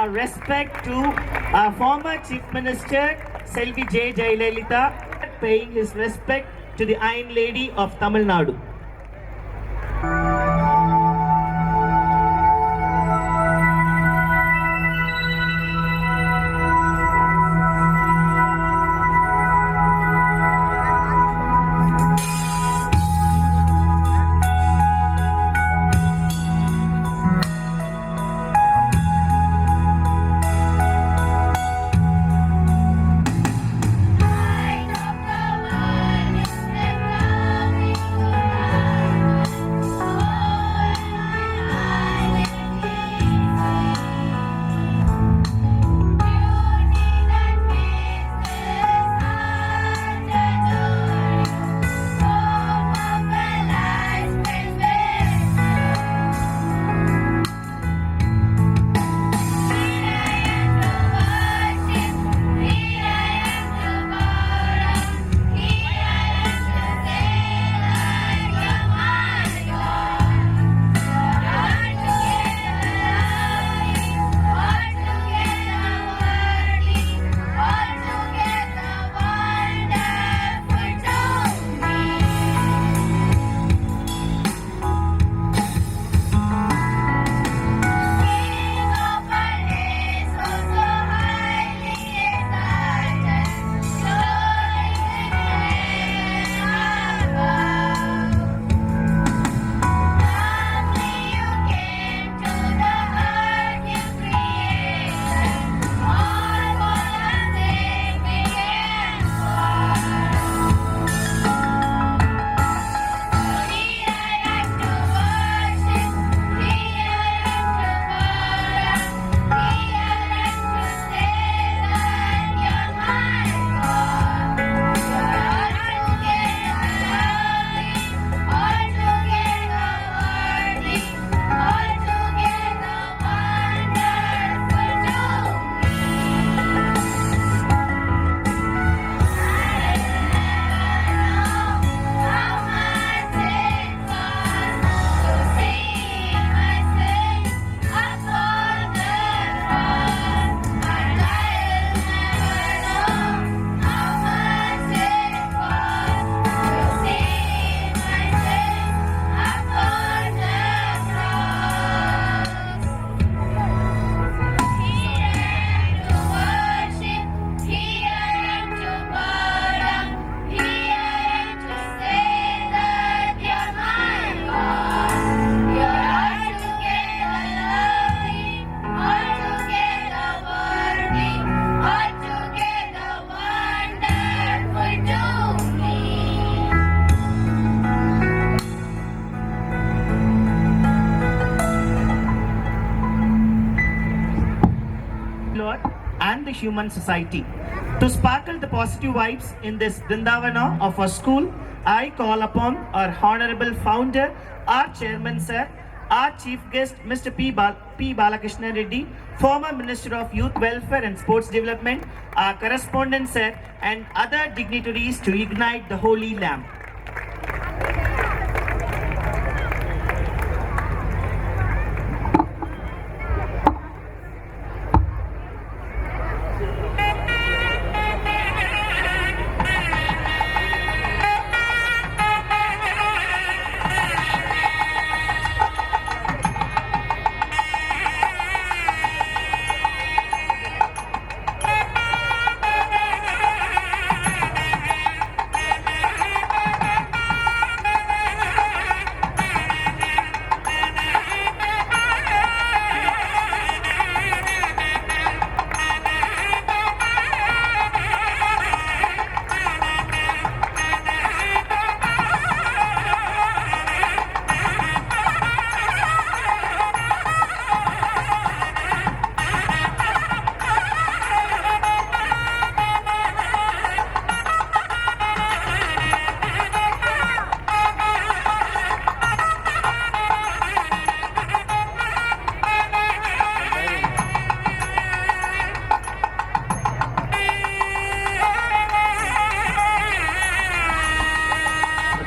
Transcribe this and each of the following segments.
our respect to our former Chief Minister Selvi J. Jayalalitha, paying his respect to the Iron Lady of Tamil Nadu. And the human society. To sparkle the positive vibes in this Vrindavana of our school, I call upon our honorable founder, our chairman sir, our chief guest Mr. P. Balakrishna Reddy, former Minister of Youth Welfare and Sports Development, our correspondent sir, and other dignitaries to ignite the holy lamp.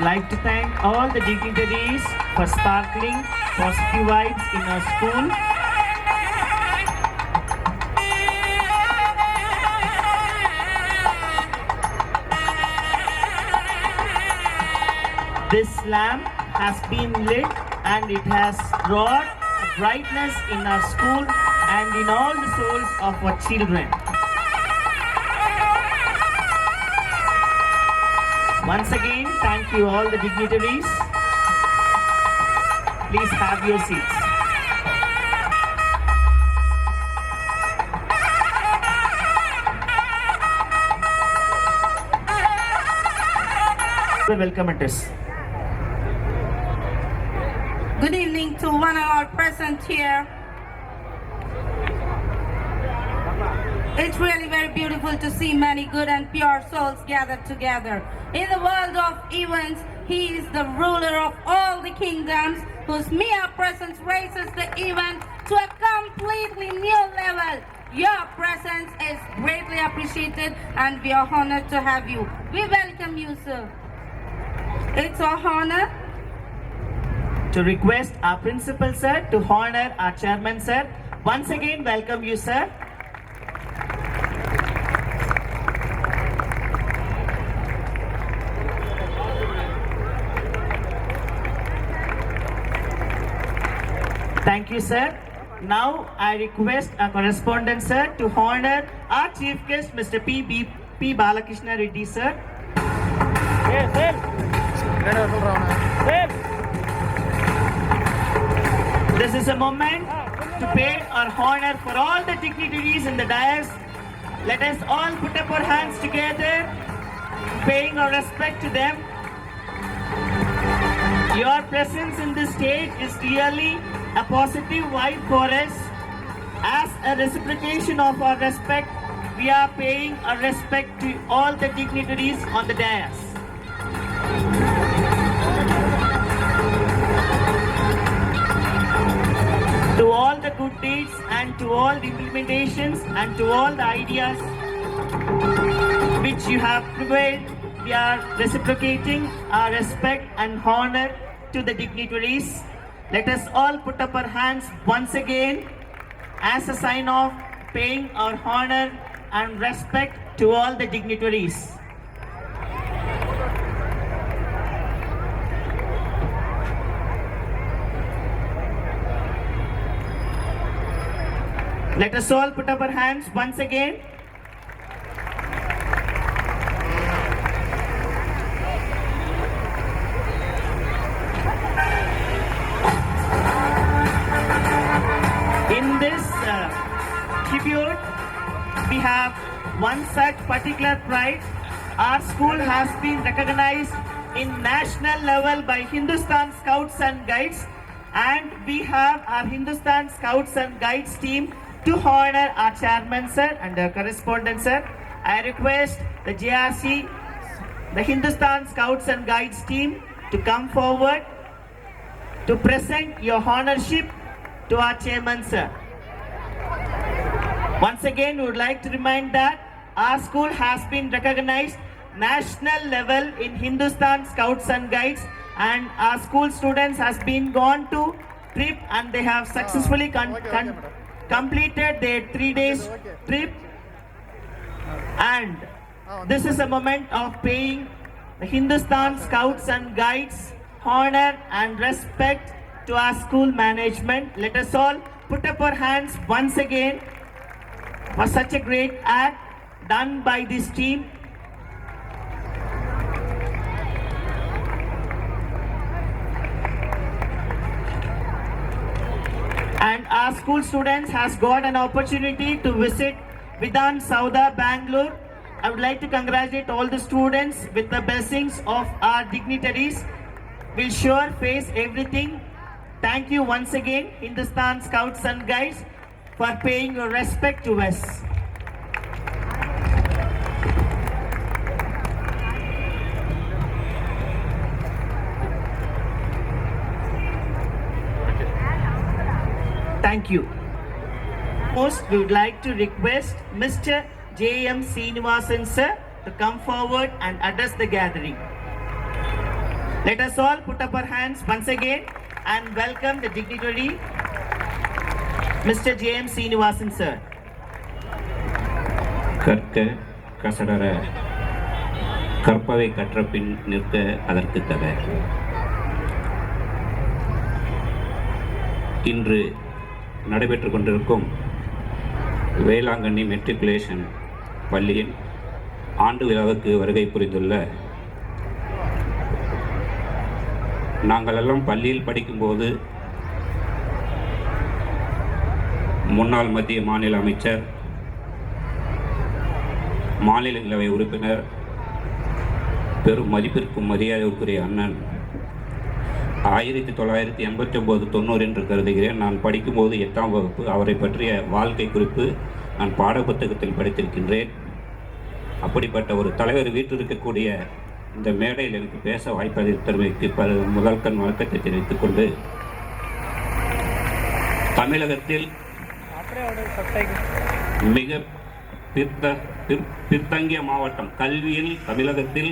Like to thank all the dignitaries for sparkling positive vibes in our school. This lamp has been lit and it has brought brightness in our school and in all the souls of our children. Once again, thank you all the dignitaries. Please have your seats. Welcome address. Good evening to one and all present here. It's really very beautiful to see many good and pure souls gathered together. In the world of events, He is the ruler of all the kingdoms, whose mere presence raises the event to a completely new level. Your presence is greatly appreciated and we are honored to have you. We welcome you, sir. It's our honor to request our principal sir to honor our chairman sir. Once again, welcome you, sir. Thank you, sir. Now I request our correspondent sir to honor our chief guest, Mr. P. Balakrishna Reddy, sir. This is a moment to pay our honor for all the dignitaries in the dais. Let us all put up our hands together, paying our respect to them. Your presence in this stage is clearly a positive vibe for us. As a reciprocation of our respect, we are paying our respect to all the dignitaries on the dais. To all the good deeds and to all the implementations and to all the ideas which you have prevailed, we are reciprocating our respect and honor to the dignitaries. Let us all put up our hands once again as a sign of paying our honor and respect to all the dignitaries. Let us all put up our hands once again. In this tribute, we have one such particular pride. Our school has been recognized in national level by Hindustan Scouts and Guides, and we have our Hindustan Scouts and Guides team to honor our chairman sir and our correspondent sir. I request the JRC, the Hindustan Scouts and Guides team to come forward to present your honorship to our chairman sir. Once again, we would like to remind that our school has been recognized national level in Hindustan Scouts and Guides, and our school students has been gone to trip and they have successfully completed their 3 days trip, and this is a moment of paying the Hindustan Scouts and Guides honor and respect to our school management. Let us all put up our hands once again for such a great act done by this team. And our school students has got an opportunity to visit Vidhan Sauda, Bangalore. I would like to congratulate all the students with the blessings of our dignitaries. We'll sure face everything. Thank you once again, Hindustan Scouts and Guides, for paying your respect to us. Thank you. Most, we would like to request Mr. J.M. Srinivasan sir to come forward and address the gathering. Let us all put up our hands once again and welcome the dignitary, Mr. J.M. Srinivasan sir. கற்க கசடர கற்பவை கற்றபின் நிற்க அதற்கு தக இன்று நடைபெற்று கொண்டிருக்கும் Velankanni matriculation பள்ளியின் ஆண்டு விழாவுக்கு வருகை புரிந்துள்ள நாங்களெல்லாம் பள்ளியில் படிக்கும்போது முன்னாள் மத்திய மாநில அமைச்சர், மாநிலங்களவை உறுப்பினர், பெரும் மதிப்பிற்கும் மரியாதைக்குரிய அண்ணன் 1989-90 என்று கருதுகிறேன். நான் படிக்கும்போது 8ஆம் வகுப்பு. அவரை பற்றிய வாழ்க்கை குறிப்பு நான் பாடப்புத்தகத்தில் படித்திருக்கின்றேன். அப்படிப்பட்ட ஒரு தலைவர் வீட்டிருக்கக்கூடிய இந்த மேடையில் எனக்கு பேச வாய்ப்பளித்தமைக்கு முதல் கண் வணக்கத்தை தெரிவித்துக் கொண்டு, தமிழகத்தில் மிக பின்தங்கிய மாவட்டம், கல்வியில் தமிழகத்தில்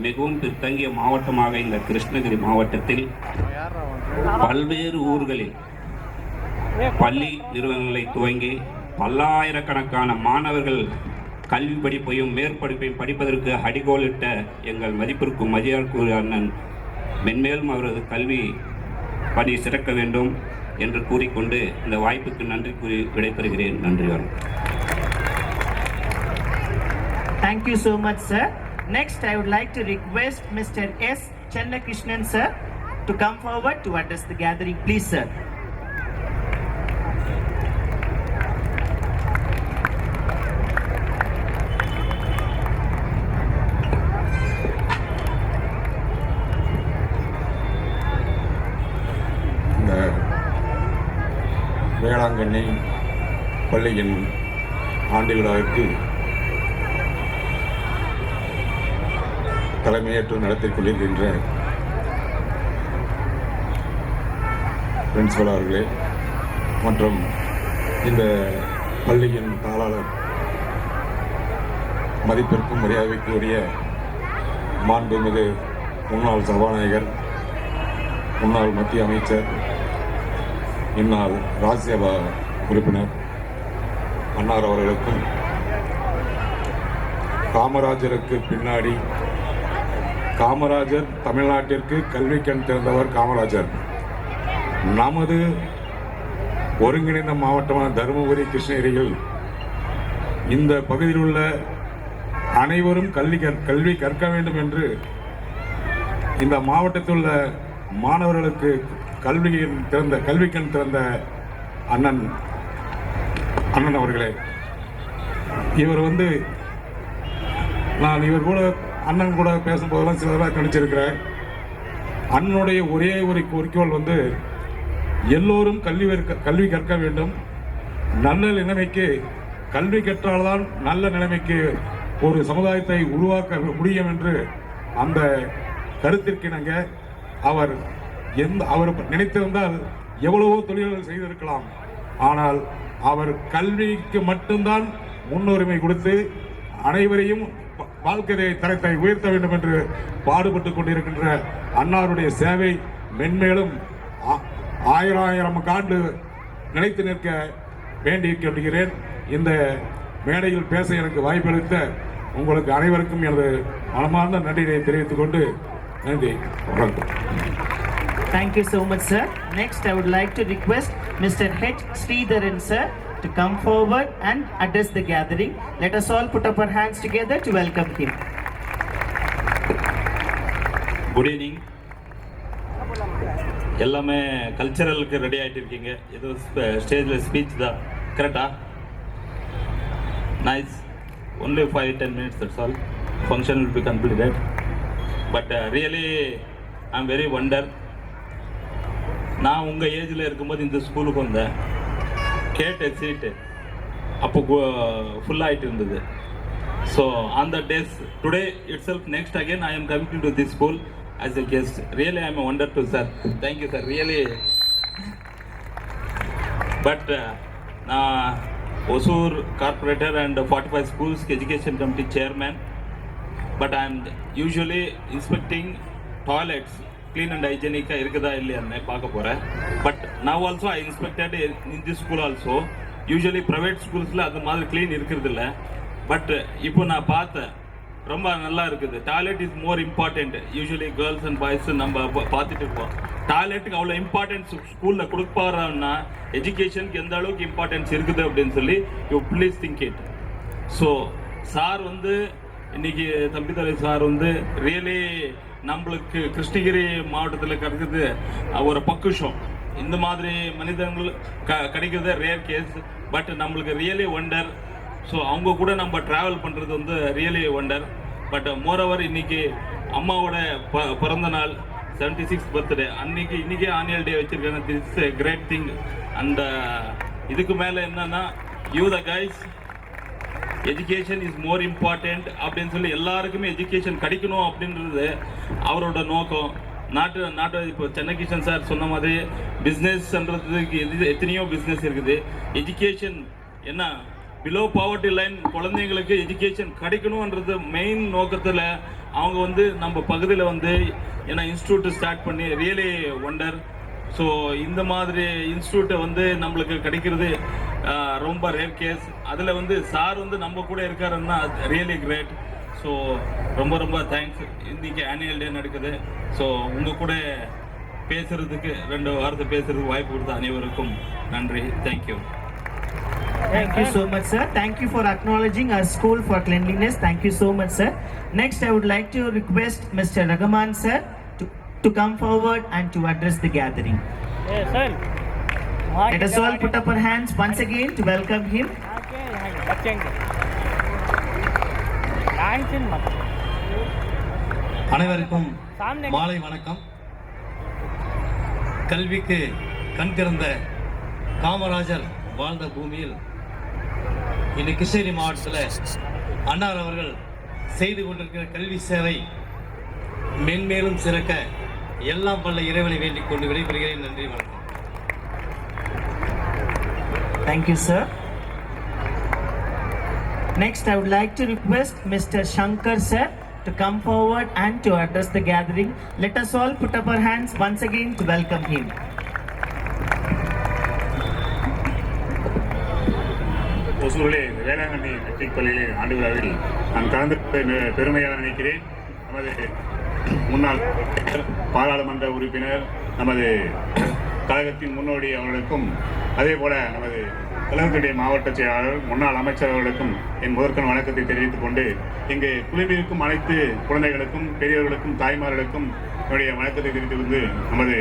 மிகவும் பின்தங்கிய மாவட்டமாக இந்த கிருஷ்ணகிரி மாவட்டத்தில் பல்வேறு ஊர்களில் பள்ளி நிறுவனங்களை துவங்கி பல்லாயிரக்கணக்கான மாணவர்கள் கல்வி படிப்பையும் மேற்படிப்பையும் படிப்பதற்கு அடிகோலிட்ட எங்கள் மதிப்பிற்கும் மரியாதைக்குரிய அண்ணன் மென்மேலும் அவரது கல்வி பணி சிறக்க வேண்டும் என்று கூறிக்கொண்டு இந்த வாய்ப்புக்கு நன்றி கூறி விடைபெறுகிறேன். நன்றி. Thank you so much, sir. Next, I would like to request Mr. S. Channakrishnan, sir, to come forward to address the gathering. Please, sir. இந்த வேளாங்கண்ணி பள்ளியின் ஆண்டு விழாவிற்கு தலைமையேற்று நடத்திக் கொண்டிருக்கின்ற பிரின்சிபல் அவர்களே மற்றும் இந்த பள்ளியின் தாளாளர், மதிப்பிற்கும் மரியாதைக்குரிய மாண்புமிகு முன்னாள் சபாநாயகர், முன்னாள் மத்திய அமைச்சர், முன்னாள் ராஜ்யசபா உறுப்பினர் அன்னார் அவர்களுக்கும், காமராஜருக்கு பின்னாடி காமராஜர் தமிழ்நாட்டிற்கு கல்வி கண் திறந்தவர் காமராஜர். நமது ஒருங்கிணைந்த மாவட்டமான தருமபுரி, கிருஷ்ணகிரியில் இந்த பகுதியில் உள்ள அனைவரும் கல்வி கற்க வேண்டும் என்று இந்த மாவட்டத்தில் உள்ள மாணவர்களுக்கு கல்வி கண் திறந்த அண்ணன் அவர்களே, இவர் நான் இவர் கூட அண்ணன் கூட பேசும்போதெல்லாம் சிலராக கணிச்சிருக்கிறேன். அண்ணனுடைய ஒரே ஒரு குறிக்கோள் எல்லோரும் கல்வி கற்க வேண்டும், நல்ல நிலைமைக்கு கல்வி கற்றால்தான் நல்ல நிலைமைக்கு ஒரு சமுதாயத்தை உருவாக்க முடியும் என்று அந்த கருத்திற்கிணங்க அவர் நினைத்திருந்தால் எவ்வளவோ தொழில்கள் செய்திருக்கலாம். ஆனால் அவர் கல்விக்கு மட்டும்தான் முன்னுரிமை கொடுத்து அனைவரையும் வாழ்க்கை தரத்தை உயர்த்த வேண்டும் என்று பாடுபட்டுக் கொண்டிருக்கின்ற அன்னாருடைய சேவை மென்மேலும் ஆயிரம் ஆண்டு நிலைத்து நிற்க வேண்டியிருக்கிறேன். இந்த மேடையில் பேச எனக்கு வாய்ப்பளித்த உங்களுக்கு அனைவருக்கும் எனது மனமார்ந்த நன்றியை தெரிவித்துக் கொண்டு நன்றி. Thank you so much, sir. Next, I would like to request Mr. H. Sridharan, sir, to come forward and address the gathering. Let us all put up our hands together to welcome him. Good evening. எல்லாமே கல்ச்சரலுக்கு ready ஆகிட்டு இருக்கீங்க. ஏதோ ஸ்டேஜில் speech தான் கரெக்டா? Nice. Only 5-10 minutes, that's all. Function will be completed. But really, I'm very wonder. நான் உங்கள் ஏஜில் இருக்கும்போது இந்த ஸ்கூலுக்கு வந்தேன். கேட்ட சீட்டு அப்போ ஃபுல்லாகிட்டு இருந்தது. So on the days today it self next again I am coming to this school as a guest. Really, I am a wonder to sir. Thank you, sir. Really. But Osur Corporator and 45 Schools Education Committee Chairman. But I am usually inspecting toilets, clean and hygienic irukada illaya paaka pora. But now also I inspected in this school also. Usually private schools la adu maadhiri clean irukkiradilla. But ipo na paatha ரொம்ப நல்லா இருக்குது. Toilet is more important. Usually girls and boys நம்ம பார்த்துட்டு இருப்போம். டாய்லெட்டுக்கு அவ்வளோ importance ஸ்கூலில் கொடுப்பாருன்னா எஜுகேஷனுக்கு எந்த அளவுக்கு இம்பார்ட்டன்ஸ் இருக்குது அப்படின்னு சொல்லி you please think it. So sir வந்து இன்னைக்கு தம்பிதுரை சார் வந்து ரியலி நம்மளுக்கு கிருஷ்ணகிரி மாவட்டத்தில் கிடைக்கிறது ஒரு பக்குஷம். இந்த மாதிரி மனிதர்கள் கிடைக்கிறது ரேர் கேஸ். பட் நம்மளுக்கு ரியலி ஒண்டர். ஸோ அவங்க கூட நம்ம ட்ராவல் பண்ணுறது வந்து ரியலி ஒண்டர். பட் மோரோவர் இன்னைக்கு அம்மாவோட பிறந்த நாள் 76th பர்த்டே இன்னைக்கு ஆனுவல் டே வச்சிருக்காங்க. This is great thing. And இதுக்கு மேலே என்னன்னா you the guys education is more important அப்படின்னு சொல்லி எல்லாருக்குமே எஜுகேஷன் கிடைக்கணும் அப்படின்றது அவரோட நோக்கம். நாட்டு இப்போ சென்னகிஷன் சார் சொன்ன மாதிரி பிஸ்னஸ்ன்றதுக்கு எத்தனையோ பிஸ்னஸ் இருக்குது. எஜுகேஷன் என்ன பிலோ பாவர்ட்டி லைன் குழந்தைங்களுக்கு எஜுகேஷன் கிடைக்கணுன்றது மெயின் நோக்கத்தில் அவங்க வந்து நம்ம பகுதியில் வந்து ஏன்னா இன்ஸ்டியூட் ஸ்டார்ட் பண்ணி ரியலி ஒண்டர். ஸோ இந்த மாதிரி இன்ஸ்டியூட்டை வந்து நம்மளுக்கு கிடைக்கிறது ரொம்ப ரேர் கேஸ். அதில் வந்து சார் வந்து நம்ம கூட இருக்காருன்னா ரியலி கிரேட். ஸோ ரொம்ப ரொம்ப தேங்க்ஸ். இன்றைக்கி ஆனுவல் டே நடக்குது. ஸோ உங்கள் கூட பேசுகிறதுக்கு 2 வாரத்தை பேசுகிறதுக்கு வாய்ப்பு கொடுத்த அனைவருக்கும் நன்றி. Thank you. Thank you so much, sir. Thank you for acknowledging our school for cleanliness. Thank you so much, sir. Next, I would like to request Mr. Ragaman, sir, to come forward and to address the gathering. Hey, sir. Let us all put up our hands once again to welcome him. அனைவருக்கும் மாலை வணக்கம். கல்விக்கு கண் திறந்த காமராஜர் வாழ்ந்த பூமியில் இன்று கிருஷ்ணகிரி மாவட்டத்தில் அன்னார் அவர்கள் செய்து கொண்டிருக்கிற கல்வி சேவை மென்மேலும் சிறக்க எல்லாம் வல்ல இறைவனை வேண்டிக் கொண்டு விடைபெறுகிறேன். நன்றி, வணக்கம். Thank you, sir. Next, I would like to request Mr. Shankar, sir, to come forward and to address the gathering. Let us all put up our hands once again to welcome him. ஒசூரிலே Velankanni matric பள்ளியிலே ஆண்டு விழாவில் நான் கலந்து பெருமையாக நினைக்கிறேன். நமது முன்னாள் பாராளுமன்ற உறுப்பினர், நமது கழகத்தின் முன்னோடி அவர்களுக்கும், அதே போல நமது கழகத்துடைய மாவட்ட செயலாளர், முன்னாள் அமைச்சர் அவர்களுக்கும் என் முதற்கண் வணக்கத்தை தெரிவித்துக் கொண்டு இங்கு குழுமியிருக்கும் அனைத்து குழந்தைகளுக்கும், பெரியவர்களுக்கும், தாய்மார்களுக்கும் என்னுடைய வணக்கத்தை தெரிவித்துக் கொண்டு நமது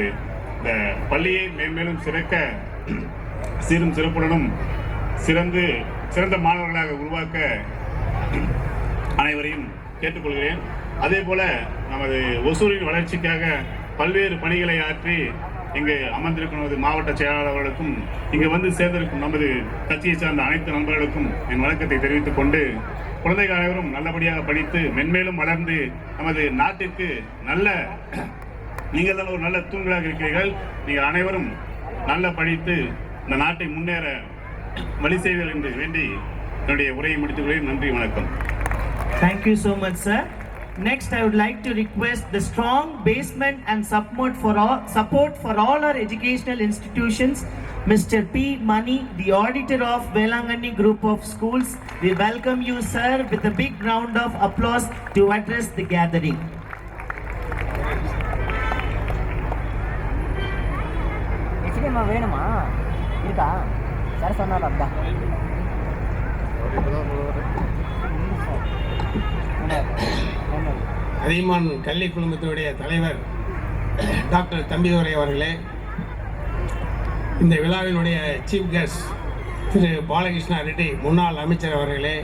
இந்த பள்ளியை மேன்மேலும் சிறக்க சீரும் சிறப்புடனும் சிறந்த மாணவர்களாக உருவாக்க அனைவரையும் கேட்டுக்கொள்கிறேன். அதே போல நமது ஒசூரின் வளர்ச்சிக்காக பல்வேறு பணிகளை ஆற்றி இங்கு அமர்ந்திருக்கும் நமது மாவட்ட செயலாளர் அவர்களுக்கும், இங்கு வந்து சேர்ந்திருக்கும் நமது கட்சியை சார்ந்த அனைத்து நண்பர்களுக்கும் என் வணக்கத்தை தெரிவித்துக் கொண்டு, குழந்தைகள் அனைவரும் நல்லபடியாக படித்து மென்மேலும் வளர்ந்து நமது நாட்டிற்கு நீங்கள் தான் ஒரு நல்ல தூண்களாக இருக்கிறீர்கள். நீங்கள் அனைவரும் நல்ல படித்து இந்த நாட்டை முன்னேற வழி செய்வீர்கள் என்று வேண்டி என்னுடைய உரையை முடித்துக் கொள்கிறேன். நன்றி, வணக்கம். Thank you so much, sir. Next, I would like to request the strong basement and support for all our educational institutions, Mr. P. Mani, the auditor of Velanganni Group of Schools. We welcome you, sir, with a big round of applause to address the gathering. வேணுமா இருக்கா sir சொன்னார் அதான் அதியமான் கல்வி குழுமத்தினுடைய தலைவர் doctor Thambidurai அவர்களே, இந்த விழாவினுடைய chief guest திரு பாலகிருஷ்ணா ரெட்டி முன்னாள் அமைச்சர் அவர்களே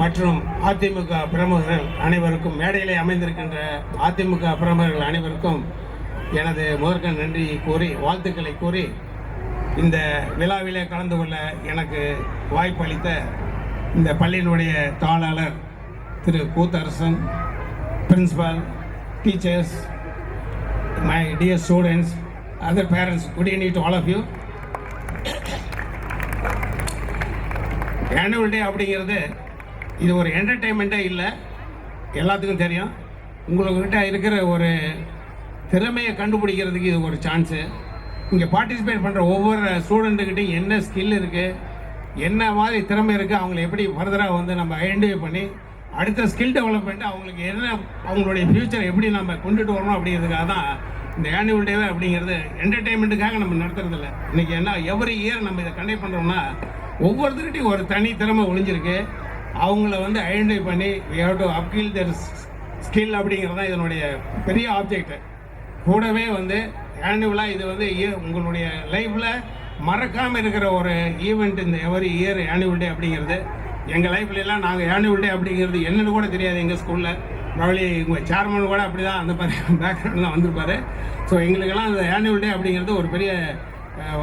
மற்றும் அதிமுக பிரமுகர்கள் அனைவருக்கும், மேடையிலே அமைந்திருக்கின்ற அதிமுக பிரமுகர்கள் அனைவருக்கும் எனது முதற்கண் நன்றி கூறி, வாழ்த்துக்களை கூறி, இந்த விழாவிலே கலந்து கொள்ள எனக்கு வாய்ப்பளித்த இந்த பள்ளியினுடைய தாளாளர் Thiru Kootharasan, principal, teachers, my dear students, other parents, good evening to all of you. Annual day அப்படிங்கிறது இது ஒரு என்டர்டெயின்மெண்ட்டே இல்லை, எல்லாத்துக்கும் தெரியும். உங்கள்கிட்ட இருக்கிற ஒரு திறமையை கண்டுபிடிக்கிறதுக்கு இது ஒரு சான்ஸு. இங்கே பார்ட்டிசிபேட் பண்ணுற ஒவ்வொரு ஸ்டூடெண்ட்டுக்கிட்டையும் என்ன ஸ்கில் இருக்குது, என்ன மாதிரி திறமை இருக்குது, அவங்களை எப்படி ஃபர்தராக வந்து நம்ம ஐடென்டிஃபை பண்ணி அடுத்த ஸ்கில் டெவலப்மெண்ட்டு அவங்களுக்கு என்ன, அவங்களுடைய ஃப்யூச்சரை எப்படி நம்ம கொண்டுட்டு வரணும் அப்படிங்கிறதுக்காக தான் இந்த ஆனுவல் டே அப்படிங்கிறது என்டர்டெயின்மெண்ட்டுக்காக நம்ம நடத்துறதில்ல. இன்றைக்கி என்ன எவ்ரி இயர் நம்ம இதை கண்டக்ட் பண்ணுறோம்னா ஒவ்வொருத்தருக்கிட்டையும் ஒரு தனி திறமை ஒளிஞ்சிருக்கு. அவங்கள வந்து ஐடென்டிஃபை பண்ணி we have to upskill their skill அப்படிங்கிறது தான் இதனுடைய பெரிய ஆப்ஜெக்ட். கூடவே வந்து ஆனுவலாக இது வந்து உங்களுடைய லைஃப்பில் மறக்காமல் இருக்கிற ஒரு ஈவெண்ட் இந்த எவரி இயர் ஆனுவல் டே அப்படிங்கிறது. எங்கள் லைஃப்லாம் நாங்கள் ஆனுவல் டே அப்படிங்கிறது என்னன்னு கூட தெரியாது. எங்கள் ஸ்கூலில் ப்ராப்ளி உங்கள் சேர்மன் கூட அப்படி தான் அந்த மாதிரி பேக்ரவுண்ட் தான் வந்திருப்பார். ஸோ எங்களுக்கெல்லாம் அந்த ஆனுவல் டே அப்படிங்கிறது ஒரு பெரிய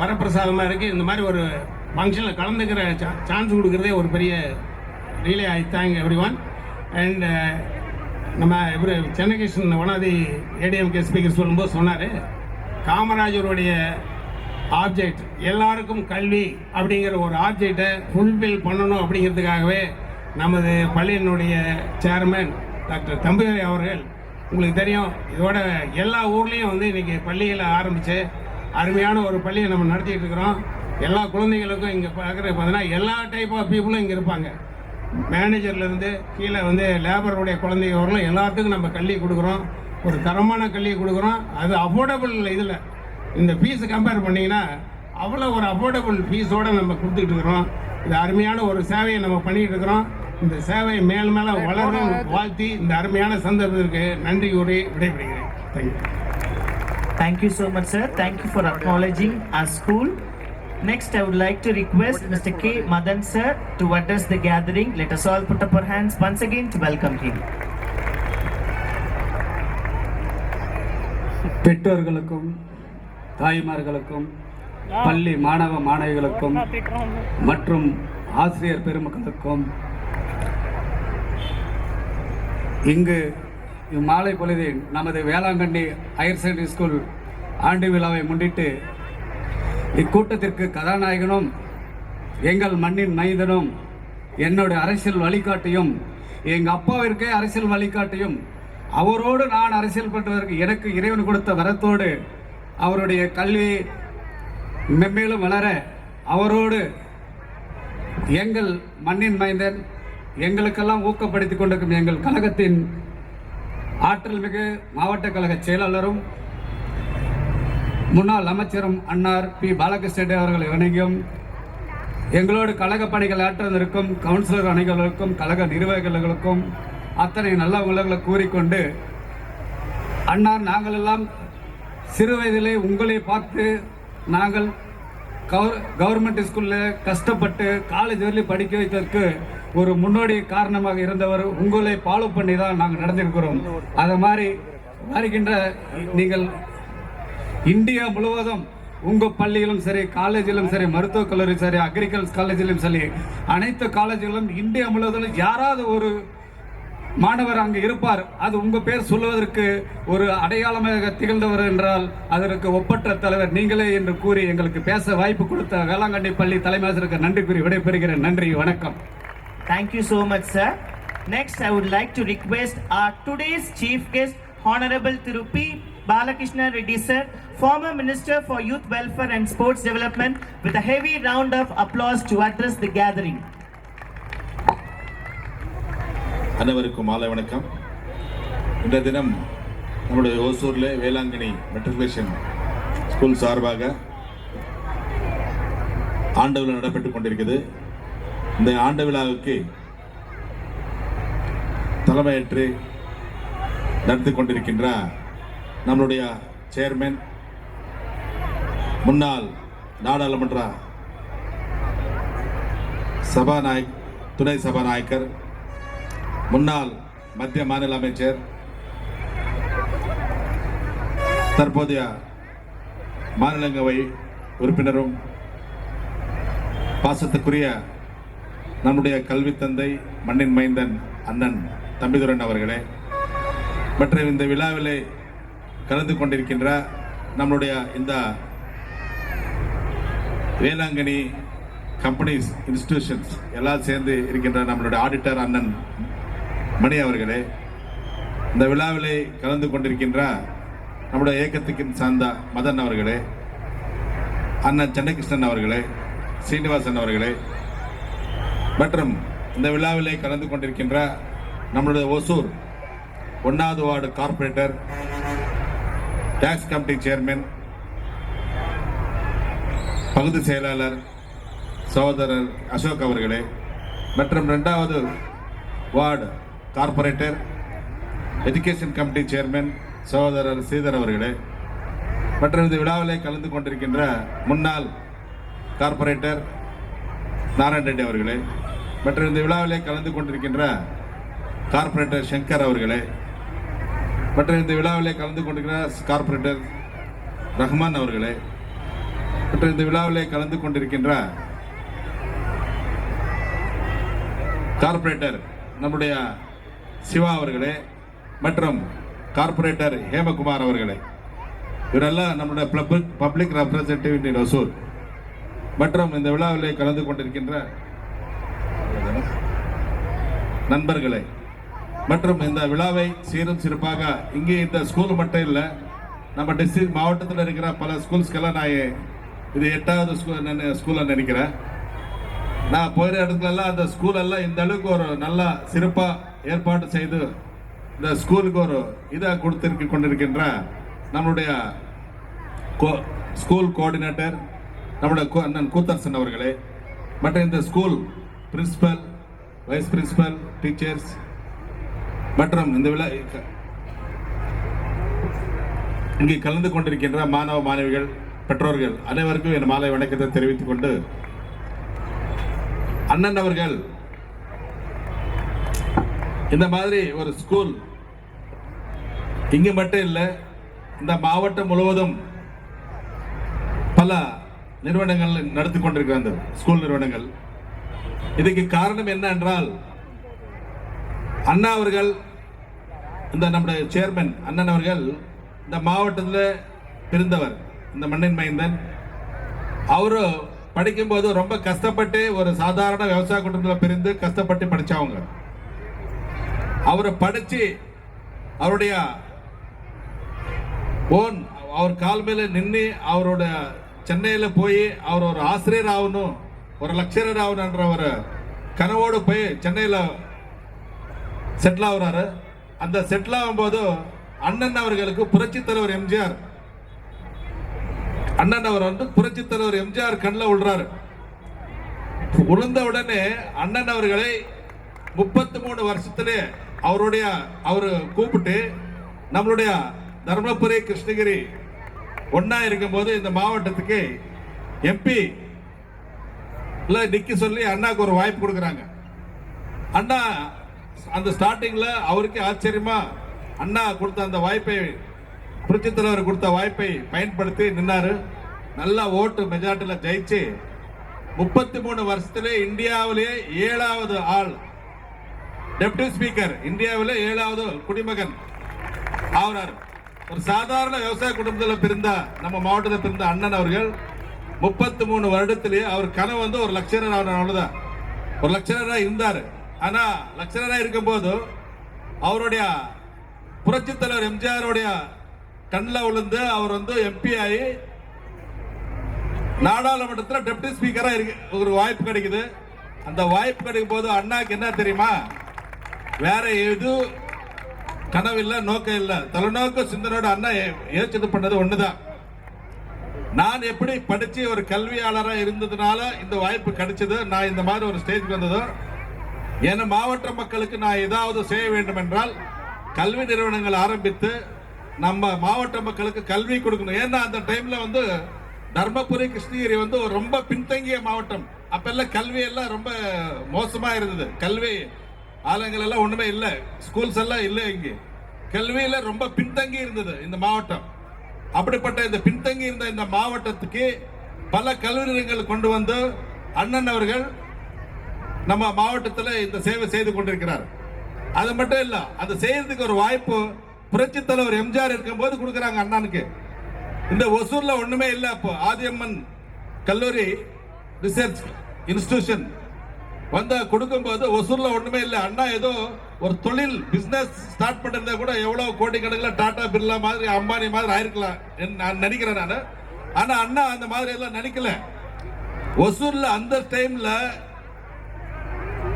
வரப்பிரசாதமாக இருக்குது. இந்த மாதிரி ஒரு ஃபங்க்ஷனில் கலந்துக்கிற சான்ஸ் கொடுக்குறதே ஒரு பெரிய really I thank every one. And நம்ம இவர் சென்னகிருஷ்ணன் ஒனாதி ஏடிஎம்கே ஸ்பீக்கர் சொல்லும்போது சொன்னார், காமராஜருடைய ஆப்ஜெக்ட் எல்லாருக்கும் கல்வி அப்படிங்கிற ஒரு ஆப்ஜெக்டை ஃபுல்ஃபில் பண்ணணும் அப்படிங்கிறதுக்காகவே நமது பள்ளியினுடைய சேர்மன் டாக்டர் தம்பிதுரை அவர்கள், உங்களுக்கு தெரியும், இதோட எல்லா ஊர்லேயும் வந்து இன்றைக்கி பள்ளிகளை ஆரம்பித்து அருமையான ஒரு பள்ளியை நம்ம நடத்திட்டு இருக்கிறோம். எல்லா குழந்தைகளுக்கும் இங்கே பார்க்குறது பார்த்தீங்கன்னா எல்லா டைப் ஆஃப் பீப்புளும் இங்கே இருப்பாங்க. மேனேஜர்லேருந்து கீழே வந்து லேபருடைய குழந்தைங்க வரலாம், எல்லாத்துக்கும் நம்ம கல்வி கொடுக்குறோம். ஒரு தரமான கல்வியை கொடுக்குறோம். அது அஃபோர்டபுள் இதில் இந்த ஃபீஸை கம்பேர் பண்ணிங்கன்னா அவ்வளோ ஒரு அஃபோர்டபுள் ஃபீஸோடு நம்ம கொடுத்துக்கிட்டு இருக்கிறோம். இது அருமையான ஒரு சேவையை நம்ம பண்ணிகிட்டு இருக்கிறோம். இந்த சேவை மேல் மேலே வளரும் வாழ்த்தி இந்த அருமையான சந்தர்ப்பத்திற்கு நன்றி கூறி விடைபெறுகிறேன். Thank you. Thank you so much, sir. Thank you for acknowledging our school. Next, I would like to request Mr. K. Madan, sir, to address the gathering. Let us all put up our hands once again to welcome him. பெற்றோர்களுக்கும் தாய்மார்களுக்கும் பள்ளி மாணவ மாணவிகளுக்கும் மற்றும் ஆசிரியர் பெருமக்களுக்கும் இங்கு இம்மாலை பொழுதில் நமது வேளாங்கண்ணி ஹையர் செகண்டரி ஸ்கூல் ஆண்டு விழாவை முன்னிட்டு இக்கூட்டத்திற்கு கதாநாயகனும் எங்கள் மண்ணின் மைந்தனும் என்னுடைய அரசியல் வழிகாட்டியும் எங்கள் அப்பாவிற்கே அரசியல் வழிகாட்டியும் அவரோடு நான் அரசியல் பண்ணுவதற்கு எனக்கு இறைவன் கொடுத்த வரத்தோடு அவருடைய கல்வி மென்மேலும் வளர அவரோடு எங்கள் மண்ணின் மைந்தன் எங்களுக்கெல்லாம் ஊக்கப்படுத்தி கொண்டிருக்கும் எங்கள் கழகத்தின் ஆற்றல் மிகு மாவட்ட கழக செயலாளரும் முன்னாள் அமைச்சரும் அன்னார் பி பாலகிருஷ்ணன் அவர்களை வணங்கியும் எங்களோடு கழக பணிகள் ஆற்றிருக்கும் கவுன்சிலர் அணிகளுக்கும் கழக நிர்வாகிகளுக்கும் அத்தனை நல்ல உலகளை கூறிக்கொண்டு, அன்னார் நாங்கள் எல்லாம் சிறு வயதிலே உங்களை பார்த்து நாங்கள் கவர்மெண்ட் ஸ்கூலில் கஷ்டப்பட்டு காலேஜ் வரையிலும் படிக்க வைத்ததற்கு ஒரு முன்னோடி காரணமாக இருந்தவர் உங்களை ஃபாலோ பண்ணி தான் நாங்கள் நடந்திருக்கிறோம். அதை மாதிரி வருகின்ற நீங்கள் இந்தியா முழுவதும் உங்கள் பள்ளியிலும் சரி, காலேஜிலும் சரி, மருத்துவக் கல்லூரி சரி, அக்ரிகல்ச்சர் காலேஜிலும் சரி, அனைத்து காலேஜிலும் இந்தியா முழுவதும் யாராவது ஒரு மாணவர் அங்கு இருப்பார். அது உங்கள் பேர் சொல்வதற்கு ஒரு அடையாளமாக திகழ்ந்தவர் என்றால் அதற்கு ஒப்பற்ற தலைவர் நீங்களே என்று கூறி எங்களுக்கு பேச வாய்ப்பு கொடுத்த வேளாங்கண்ணி பள்ளி தலைமை ஆசிரியருக்கு நன்றி கூறி விடைபெறுகிறேன். நன்றி, வணக்கம். Thank you so much, sir. Next, I would like to request our today's chief guest, Honorable Thiru P. Balakrishna Reddy sir, former Minister for Youth Welfare and Sports Development, with a heavy round of applause to address the gathering. அனைவருக்கும் மாலை வணக்கம். இன்றைய தினம் நம்முடைய ஓசூரில் Velankanni matriculation school சார்பாக ஆண்டு விழா நடைபெற்றுக் கொண்டிருக்கிறது. இந்த ஆண்டு விழாவுக்கு தலைமையேற்று நடத்தி கொண்டிருக்கின்ற நம்மளுடைய சேர்மன், முன்னாள் நாடாளுமன்ற துணை சபாநாயகர், முன்னாள் மத்திய மாநில அமைச்சர், தற்போதைய மாநிலங்களவை உறுப்பினரும் பாசத்துக்குரிய நம்முடைய கல்வி தந்தை மண்ணின் மைந்தன் அண்ணன் தம்பிதுரன் அவர்களே, மற்றும் இந்த விழாவிலே கலந்து கொண்டிருக்கின்ற நம்முடைய இந்த வேளாங்கண்ணி கம்பெனிஸ் இன்ஸ்டிடியூஷன்ஸ் எல்லாம் சேர்ந்து இருக்கின்ற நம்மளுடைய ஆடிட்டர் அண்ணன் மணி அவர்களே, இந்த விழாவிலே கலந்து கொண்டிருக்கின்ற நம்முடைய இயக்கத்துக்கு சார்ந்த மதன் அவர்களே, அண்ணன் சென்னகிருஷ்ணன் அவர்களே, சீனிவாசன் அவர்களே, மற்றும் இந்த விழாவிலே கலந்து கொண்டிருக்கின்ற நம்முடைய ஓசூர் 1வது ward corporator tax committee chairman, பகுதி செயலாளர் சகோதரர் அசோக் அவர்களே, மற்றும் 2வது ward corporator education committee chairman சகோதரர் ஸ்ரீதர் அவர்களே, மற்றும் இந்த விழாவிலே கலந்து கொண்டிருக்கின்ற முன்னாள் கார்பரேட்டர் நாராயண ரெட்டி அவர்களே, மற்றும் இந்த விழாவிலே கலந்து கொண்டிருக்கின்ற கார்பரேட்டர் சங்கர் அவர்களே, மற்றும் இந்த விழாவிலே கலந்து கொண்டிருக்கிற கார்பரேட்டர் ரஹ்மான் அவர்களே, மற்றும் இந்த விழாவிலே கலந்து கொண்டிருக்கின்ற கார்பரேட்டர் நம்முடைய சிவா அவர்களே, மற்றும் கார்பரேட்டர் ஹேமகுமார் அவர்களே, இவரெல்லாம் நம்முடைய பப்ளிக் ரெப்ரசன்டேட்டிவ் இன் ஒசூர், மற்றும் இந்த விழாவிலே கலந்து கொண்டிருக்கின்ற நண்பர்களே, மற்றும் இந்த விழாவை சீரும் சிறப்பாக இங்கே இந்த ஸ்கூல் மட்டும் இல்லை, நம்ம டிஸ்ட்ரிக்ட் மாவட்டத்தில் இருக்கிற பல ஸ்கூல்ஸ்க்கெல்லாம் நான் இது 8வது ஸ்கூலில் நினைக்கிறேன். நான் போகிற இடத்துலலாம் அந்த ஸ்கூலெல்லாம் இந்த அளவுக்கு ஒரு நல்லா சிறப்பாக ஏற்பாடு செய்து இந்த ஸ்கூலுக்கு ஒரு இதாக கொண்டிருக்கின்ற நம்மளுடைய ஸ்கூல் கோஆர்டினேட்டர் நம்முடைய அண்ணன் கூத்தரசன் அவர்களே, மற்றும் இந்த school principal, vice principal, teachers, மற்றும் இந்த விழா இங்கே கலந்து கொண்டிருக்கின்ற மாணவ மாணவிகள், பெற்றோர்கள் அனைவருக்கும் என் மாலை வணக்கத்தை தெரிவித்துக் கொண்டு, அண்ணன் அவர்கள் இந்த மாதிரி ஒரு ஸ்கூல் இங்கு மட்டும் இல்லை, இந்த மாவட்டம் முழுவதும் பல நிறுவனங்கள் நடத்தி கொண்டிருக்கிற ஸ்கூல் நிறுவனங்கள். இதுக்கு காரணம் என்ன என்றால், அண்ணா அவர்கள், இந்த நம்முடைய சேர்மன் அண்ணன் அவர்கள் இந்த மாவட்டத்தில் பிறந்தவர், இந்த மண்ணின் மைந்தன். அவரு படிக்கும்போது ரொம்ப கஷ்டப்பட்டு ஒரு சாதாரண விவசாய குடும்பத்தில் பிரிந்து கஷ்டப்பட்டு படித்தவங்க. அவரை படித்து அவருடைய அவர் கால் மேலே நின்று அவரோட சென்னையில் போய் அவர் ஒரு ஆசிரியர் ஆகணும், ஒரு லெக்சரர் ஆகணுன்ற ஒரு கனவோடு போய் சென்னையில் செட்டில் ஆகுறாரு. அந்த செட்டில் ஆகும்போது அண்ணன் அவர்களுக்கு புரட்சி தலைவர் எம்ஜிஆர், அண்ணன் அவர் வந்து புரட்சி தலைவர் எம்ஜிஆர் கண்ணில் விழுறாரு. விழுந்த உடனே அண்ணன் அவர்களை 33 வருஷத்திலே அவரு கூப்பிட்டு நம்மளுடைய தர்மபுரி கிருஷ்ணகிரி ஒன்னா இருக்கும்போது இந்த மாவட்டத்துக்கு எம்பி நிக்க சொல்லி அண்ணாக்கு ஒரு வாய்ப்பு கொடுக்குறாங்க. அண்ணா அந்த ஸ்டார்டிங்ல அவருக்கு ஆச்சரியமா அண்ணா கொடுத்த அந்த வாய்ப்பை, புரட்சி தலைவர் கொடுத்த வாய்ப்பை பயன்படுத்தி நின்னாரு. நல்ல ஓட்டு மெஜாரிட்டியில் ஜெயிச்சு 33 வருஷத்திலே இந்தியாவிலே 7வது ஆள் டெப்டி ஸ்பீக்கர், இந்தியாவிலே 7வது குடிமகன் ஆகிறார். ஒரு சாதாரண விவசாய குடும்பத்தில் பிறந்த நம்ம மாவட்டத்தில் பிறந்த அண்ணன் அவர்கள் 33 வருடத்திலேயே அவர் கனவு வந்து ஒரு லெக்சரர் ஆகணும், அவ்வளவுதான். ஒரு லெக்சரராக இருந்தார். ஆனா லெக்சரராக இருக்கும்போது அவருடைய புரட்சி தலைவர் எம்ஜிஆருடைய கண்ணில் விழுந்து அவர் வந்து எம்பி ஆகி நாடாளுமன்றத்தில் டெப்டி ஸ்பீக்கரா ஒரு வாய்ப்பு கிடைக்குது. அந்த வாய்ப்பு கிடைக்கும் போது அண்ணாக்கு என்ன தெரியுமா, வேற எது கனவு இல்லை, நோக்கம் இல்லை, தொலைநோக்கு சிந்தனோட அண்ணா ஏற்றது பண்ணது ஒண்ணுதான். நான் எப்படி படிச்சு ஒரு கல்வியாளராக இருந்ததுனால இந்த வாய்ப்பு கிடைச்சது, நான் இந்த மாதிரி ஒரு ஸ்டேஜ்க்கு வந்ததோ, என் மாவட்ட மக்களுக்கு நான் ஏதாவது செய்ய வேண்டும் என்றால் கல்வி நிறுவனங்கள் ஆரம்பித்து நம்ம மாவட்ட மக்களுக்கு கல்வி கொடுக்கணும். ஏன்னா அந்த டைம்ல வந்து தர்மபுரி கிருஷ்ணகிரி வந்து ஒரு ரொம்ப பின்தங்கிய மாவட்டம். அப்பெல்லாம் கல்வி எல்லாம் ரொம்ப மோசமா இருந்தது. கல்வி ஆலயங்கள் எல்லாம் ஒண்ணுமே இல்லை, ஸ்கூல்ஸ் எல்லாம் இல்லை. இங்கே கல்வியில ரொம்ப பின்தங்கி இருந்தது இந்த மாவட்டம். அப்படிப்பட்ட இந்த பின்தங்கி இருந்த இந்த மாவட்டத்துக்கு பல கல்வி நிலையங்கள் கொண்டு வந்து அண்ணன் அவர்கள் நம்ம மாவட்டத்தில் இந்த சேவை செய்து கொண்டிருக்கிறார். அது மட்டும் இல்ல, அந்த செய்யறதுக்கு ஒரு வாய்ப்பு புரட்சி தலைவர் எம்ஜிஆர் இருக்கும் போது கொடுக்குறாங்க அண்ணனுக்கு. இந்த ஒசூர்ல ஒண்ணுமே இல்லை. அப்போ ஆதியம்மன் கல்லூரி ரிசர்ச் இன்ஸ்டிடியூஷன் வந்து கொடுக்கும்போது ஒசூர்ல ஒண்ணுமே இல்லை. அண்ணா ஏதோ ஒரு தொழில் பிசினஸ் ஸ்டார்ட் பண்ணிருந்தா கூட எவ்வளவு கோடிக்கணக்கில் டாடா பிர்லா மாதிரி அம்பானி மாதிரி ஆயிருக்கலாம் நான் நினைக்கிறேன் நான். ஆனா அண்ணா அந்த மாதிரி எல்லாம் நினைக்கல. ஒசூர்ல அந்த டைம்ல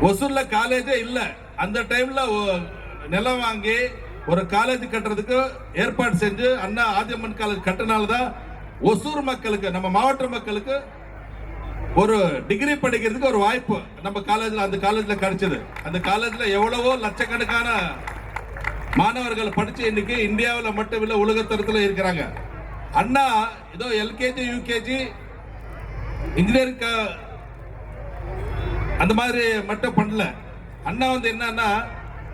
ஒசூர்ல காலேஜே இல்ல. அந்த டைம்ல நிலம் வாங்கி ஒரு காலேஜ் கட்டுறதுக்கு ஏற்பாடு செஞ்சு அண்ணா ஆதியம்மன் காலேஜ் கட்டினால்தான் ஒசூர் மக்களுக்கு, நம்ம மாவட்ட மக்களுக்கு ஒரு டிகிரி படிக்கிறதுக்கு ஒரு வாய்ப்பு நம்ம காலேஜ்ல, அந்த காலேஜ்ல கிடைச்சது. அந்த காலேஜ்ல எவ்வளவோ லட்சக்கணக்கான மாணவர்கள் படிச்சு இன்னைக்கு இந்தியாவில் மட்டும் இல்ல உலகத்தரத்தில் இருக்கிறாங்க. அண்ணா ஏதோ எல்கேஜி யூகேஜி இன்ஜினியரிங் அந்த மாதிரி மட்டும் பண்ணல. அண்ணா வந்து என்னன்னா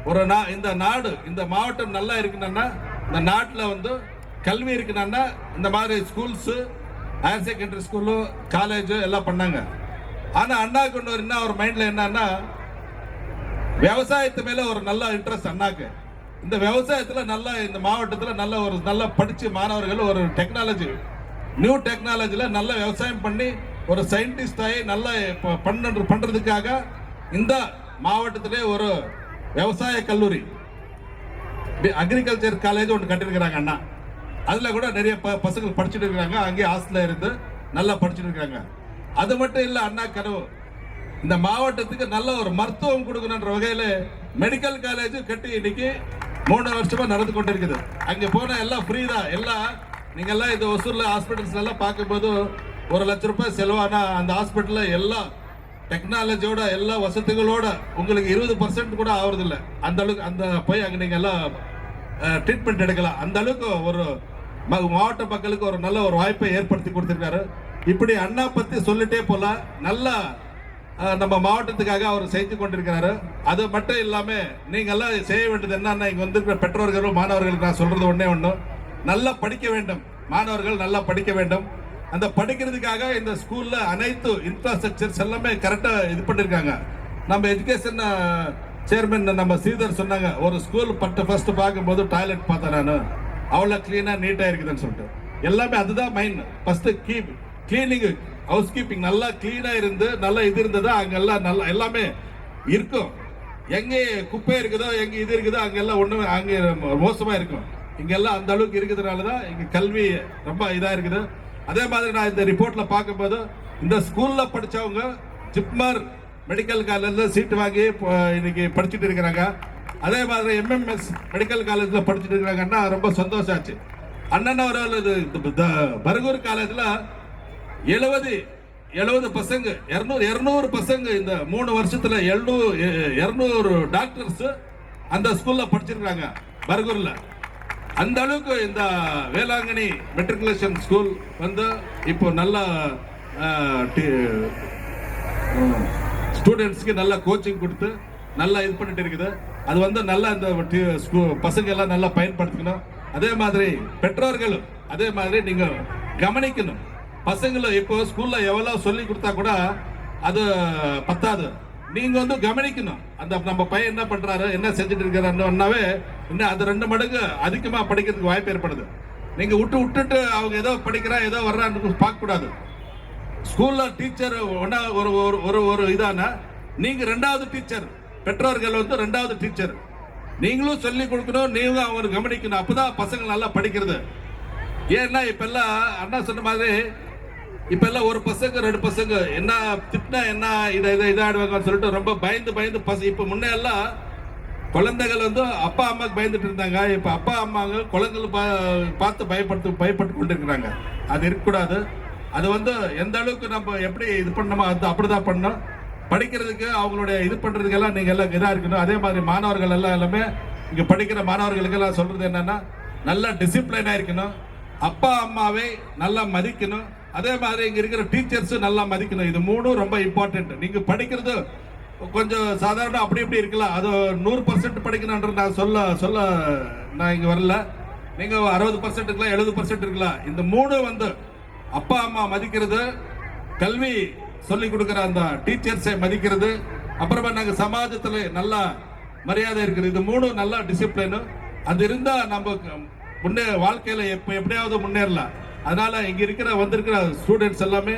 ஒரு இந்த நாடு, இந்த மாவட்டம் நல்லா இருக்குன்னா, இந்த நாட்டில் வந்து கல்வி இருக்குன்னா இந்த மாதிரி schools, higher secondary school, college எல்லாம் பண்ணாங்க. ஆனா அண்ணாக்கு ஒன்று என்ன ஒரு மைண்ட்ல என்னன்னா, விவசாயத்து மேல ஒரு நல்ல இன்ட்ரெஸ்ட் அண்ணாக்கு. இந்த விவசாயத்துல நல்ல இந்த மாவட்டத்துல நல்ல படிச்சு மாணவர்கள் ஒரு டெக்னாலஜி, நியூ டெக்னாலஜில நல்ல விவசாயம் பண்ணி ஒரு சயின்டிஸ்ட் ஆகி நல்லா பண்றதுக்காக இந்த மாவட்டத்திலே ஒரு விவசாய கல்லூரி, அக்ரிகல்ச்சர் காலேஜ் ஒன்று கட்டிருக்கிறாங்க அண்ணா. அதுல கூட நிறைய பசங்க படிச்சுட்டு இருக்காங்க, அங்கேயே ஹாஸ்டல்ல இருந்து நல்லா படிச்சுட்டு இருக்காங்க. அது மட்டும் இல்ல, அண்ணா கனவு இந்த மாவட்டத்துக்கு நல்ல ஒரு மருத்துவம் கொடுக்கணுன்ற வகையில மெடிக்கல் காலேஜ் கட்டி இன்னைக்கு 3 வருஷமா நடந்து கொண்டிருக்குது. அங்க போனா எல்லாம் ஃப்ரீ தான். எல்லாம் நீங்க எல்லாம் இந்த ஒசூர்ல ஹாஸ்பிட்டல்ஸ் எல்லாம் பார்க்கும்போது 1 லட்சம் ரூபாய் செலவானா அந்த ஹாஸ்பிட்டல்ல எல்லா டெக்னாலஜியோட எல்லா வசதிகளோட உங்களுக்கு 20% கூட ஆகுறது இல்லை. அந்த அளவுக்கு அந்த போய் அங்க நீங்க எல்லாம் ட்ரீட்மெண்ட் எடுக்கலாம். அந்த அளவுக்கு ஒரு மாவட்ட மக்களுக்கு ஒரு நல்ல ஒரு வாய்ப்பை ஏற்படுத்தி கொடுத்திருக்காரு. இப்படி அண்ணா பத்தி சொல்லிட்டே போல நல்லா நம்ம மாவட்டத்துக்காக அவர் செய்து கொண்டிருக்கிறாரு. அது மட்டும் இல்லாம நீங்க எல்லாம் செய்ய வேண்டியது என்னன்னா, இங்க வந்திருக்கிற பெற்றோர்களும் மாணவர்களுக்கு நான் சொல்றது ஒண்ணு, நல்லா படிக்க வேண்டும். மாணவர்கள் நல்லா படிக்க வேண்டும். அந்த படிக்கிறதுக்காக இந்த ஸ்கூல்ல அனைத்து இன்ஃப்ராஸ்ட்ரக்சர்ஸ் எல்லாமே கரெக்டா இது பண்ணிருக்காங்க. நம்ம எஜுகேஷன் சேர்மன் நம்ம ஸ்ரீதர் சொன்னாங்க, ஒரு ஸ்கூல் ஃபர்ஸ்ட் பார்க்கும்போது டாய்லெட் பார்த்தேன் நான், அவ்வளோ கிளீனா நீட்டா இருக்குதுன்னு சொல்லிட்டு. எல்லாமே அதுதான் main. First cleaning, house keeping நல்லா கிளீனா இருந்து நல்லா இது இருந்ததா அங்கெல்லாம் நல்லா எல்லாமே இருக்கும். எங்க குப்பை இருக்குதோ, எங்க இது இருக்குதோ அங்கெல்லாம் ஒண்ணுமே அங்கே மோசமா இருக்கும். இங்கெல்லாம் அந்த அளவுக்கு இருக்கிறதுனாலதான் இங்க கல்வி ரொம்ப இதா இருக்குது. அதே மாதிரி நான் இந்த ரிப்போர்ட்ல பார்க்கும்போது இந்த ஸ்கூல்ல படிச்சவங்க ஜிப்மர் மெடிக்கல் காலேஜ்ல சீட் வாங்கி இன்னைக்கு படிச்சுட்டு இருக்கிறாங்க. அதே மாதிரி எம்எம்எஸ் மெடிக்கல் காலேஜ்ல படிச்சுட்டு இருக்கிறாங்கன்னா ரொம்ப சந்தோஷம் ஆச்சு. அண்ணன் அவர்கள் பர்கூர் காலேஜ்ல 70 பசங்க 200 பசங்க இந்த 3 வருஷத்துல 200 டாக்டர்ஸ் அந்த ஸ்கூல்ல படிச்சிருக்காங்க பர்கூர்ல. அந்த அளவுக்கு இந்த வேளாங்கண்ணி மெட்ரிகுலேஷன் ஸ்கூல் வந்து இப்போ நல்ல ஸ்டூடெண்ட்ஸ்க்கு நல்ல கோச்சிங் கொடுத்து நல்லா இது பண்ணிட்டு இருக்குது. அது வந்து நல்லா இந்த பசங்க எல்லாம் நல்லா பயன்படுத்திக்கணும். அதே மாதிரி பெற்றோர்களும் அதே மாதிரி நீங்க கவனிக்கணும். பசங்களை இப்போ ஸ்கூல்ல எவ்வளவு சொல்லி கொடுத்தா கூட அது பத்தாது. நீங்க வந்து கவனிக்கணும். அந்த நம்ம பையன் என்ன பண்றாரு, என்ன செஞ்சுட்டு இருக்கிறாருன்னாவே இன்னும் அது 2 மடங்கு அதிகமா படிக்கிறதுக்கு வாய்ப்பு ஏற்படுது. நீங்க விட்டுட்டு அவங்க ஏதோ படிக்கிறா ஏதோ வர்றான்னு பார்க்க கூடாது. ஸ்கூல்ல டீச்சர் ஒரு இதான நீங்க 2வது டீச்சர், பெற்றோர்கள் வந்து 2வது டீச்சர். நீங்களும் சொல்லி கொடுக்கணும், நீங்களும் அவங்க கவனிக்கணும். அப்பதான் பசங்க நல்லா படிக்கிறது. ஏன்னா இப்ப எல்லாம் அண்ணா சொன்ன மாதிரி இப்ப எல்லாம் ஒரு பசங்க 2 பசங்க என்ன திட்டினா என்ன இதாடுவாங்கன்னு சொல்லிட்டு ரொம்ப பயந்து இப்ப முன்ன எல்லாம் குழந்தைகள் வந்து அப்பா அம்மாக்கு பயந்துட்டு இருந்தாங்க. இப்ப அப்பா அம்மாங்க குழந்தைகள் பார்த்து பயப்பட்டு கொண்டு இருக்கிறாங்க. அது இருக்கக்கூடாது. அது வந்து எந்த அளவுக்கு நம்ம எப்படி இது பண்ணணுமோ அது அப்படிதான் பண்ணணும். படிக்கிறதுக்கு அவங்களுடைய இது பண்றதுக்கெல்லாம் நீங்க எல்லாம் இதா இருக்கணும். அதே மாதிரி மாணவர்கள் எல்லாமே இங்க படிக்கிற மாணவர்களுக்கு எல்லாம் சொல்றது என்னன்னா, நல்லா டிசிப்ளினா இருக்கணும். அப்பா அம்மாவை நல்லா மதிக்கணும். அதே மாதிரி இங்க இருக்கிற டீச்சர்ஸ் நல்லா மதிக்கணும். இது 3 ரொம்ப இம்பார்ட்டன்ட். நீங்க படிக்கிறது கொஞ்சம் சாதாரண அப்படி இப்படி இருக்கலாம். அது 100% படிக்கணும்ன்ற நான் சொல்ல நான் இங்க வரல. நீங்க 60% இருக்கலாம், 70% இருக்கலாம். இந்த 3 வந்து அப்பா அம்மா மதிக்கிறது, கல்வி சொல்லி கொடுக்கிற அந்த டீச்சர்ஸை மதிக்கிறது, அப்புறமா நாங்க சமாஜத்துல நல்ல மரியாதை இருக்குது. இது 3 நல்ல டிசிப்ளின். அது இருந்தா நம்ம வாழ்க்கையில எப்படியாவது முன்னேறலாம். அதனால இங்க வந்திருக்கிற ஸ்டூடெண்ட்ஸ் எல்லாமே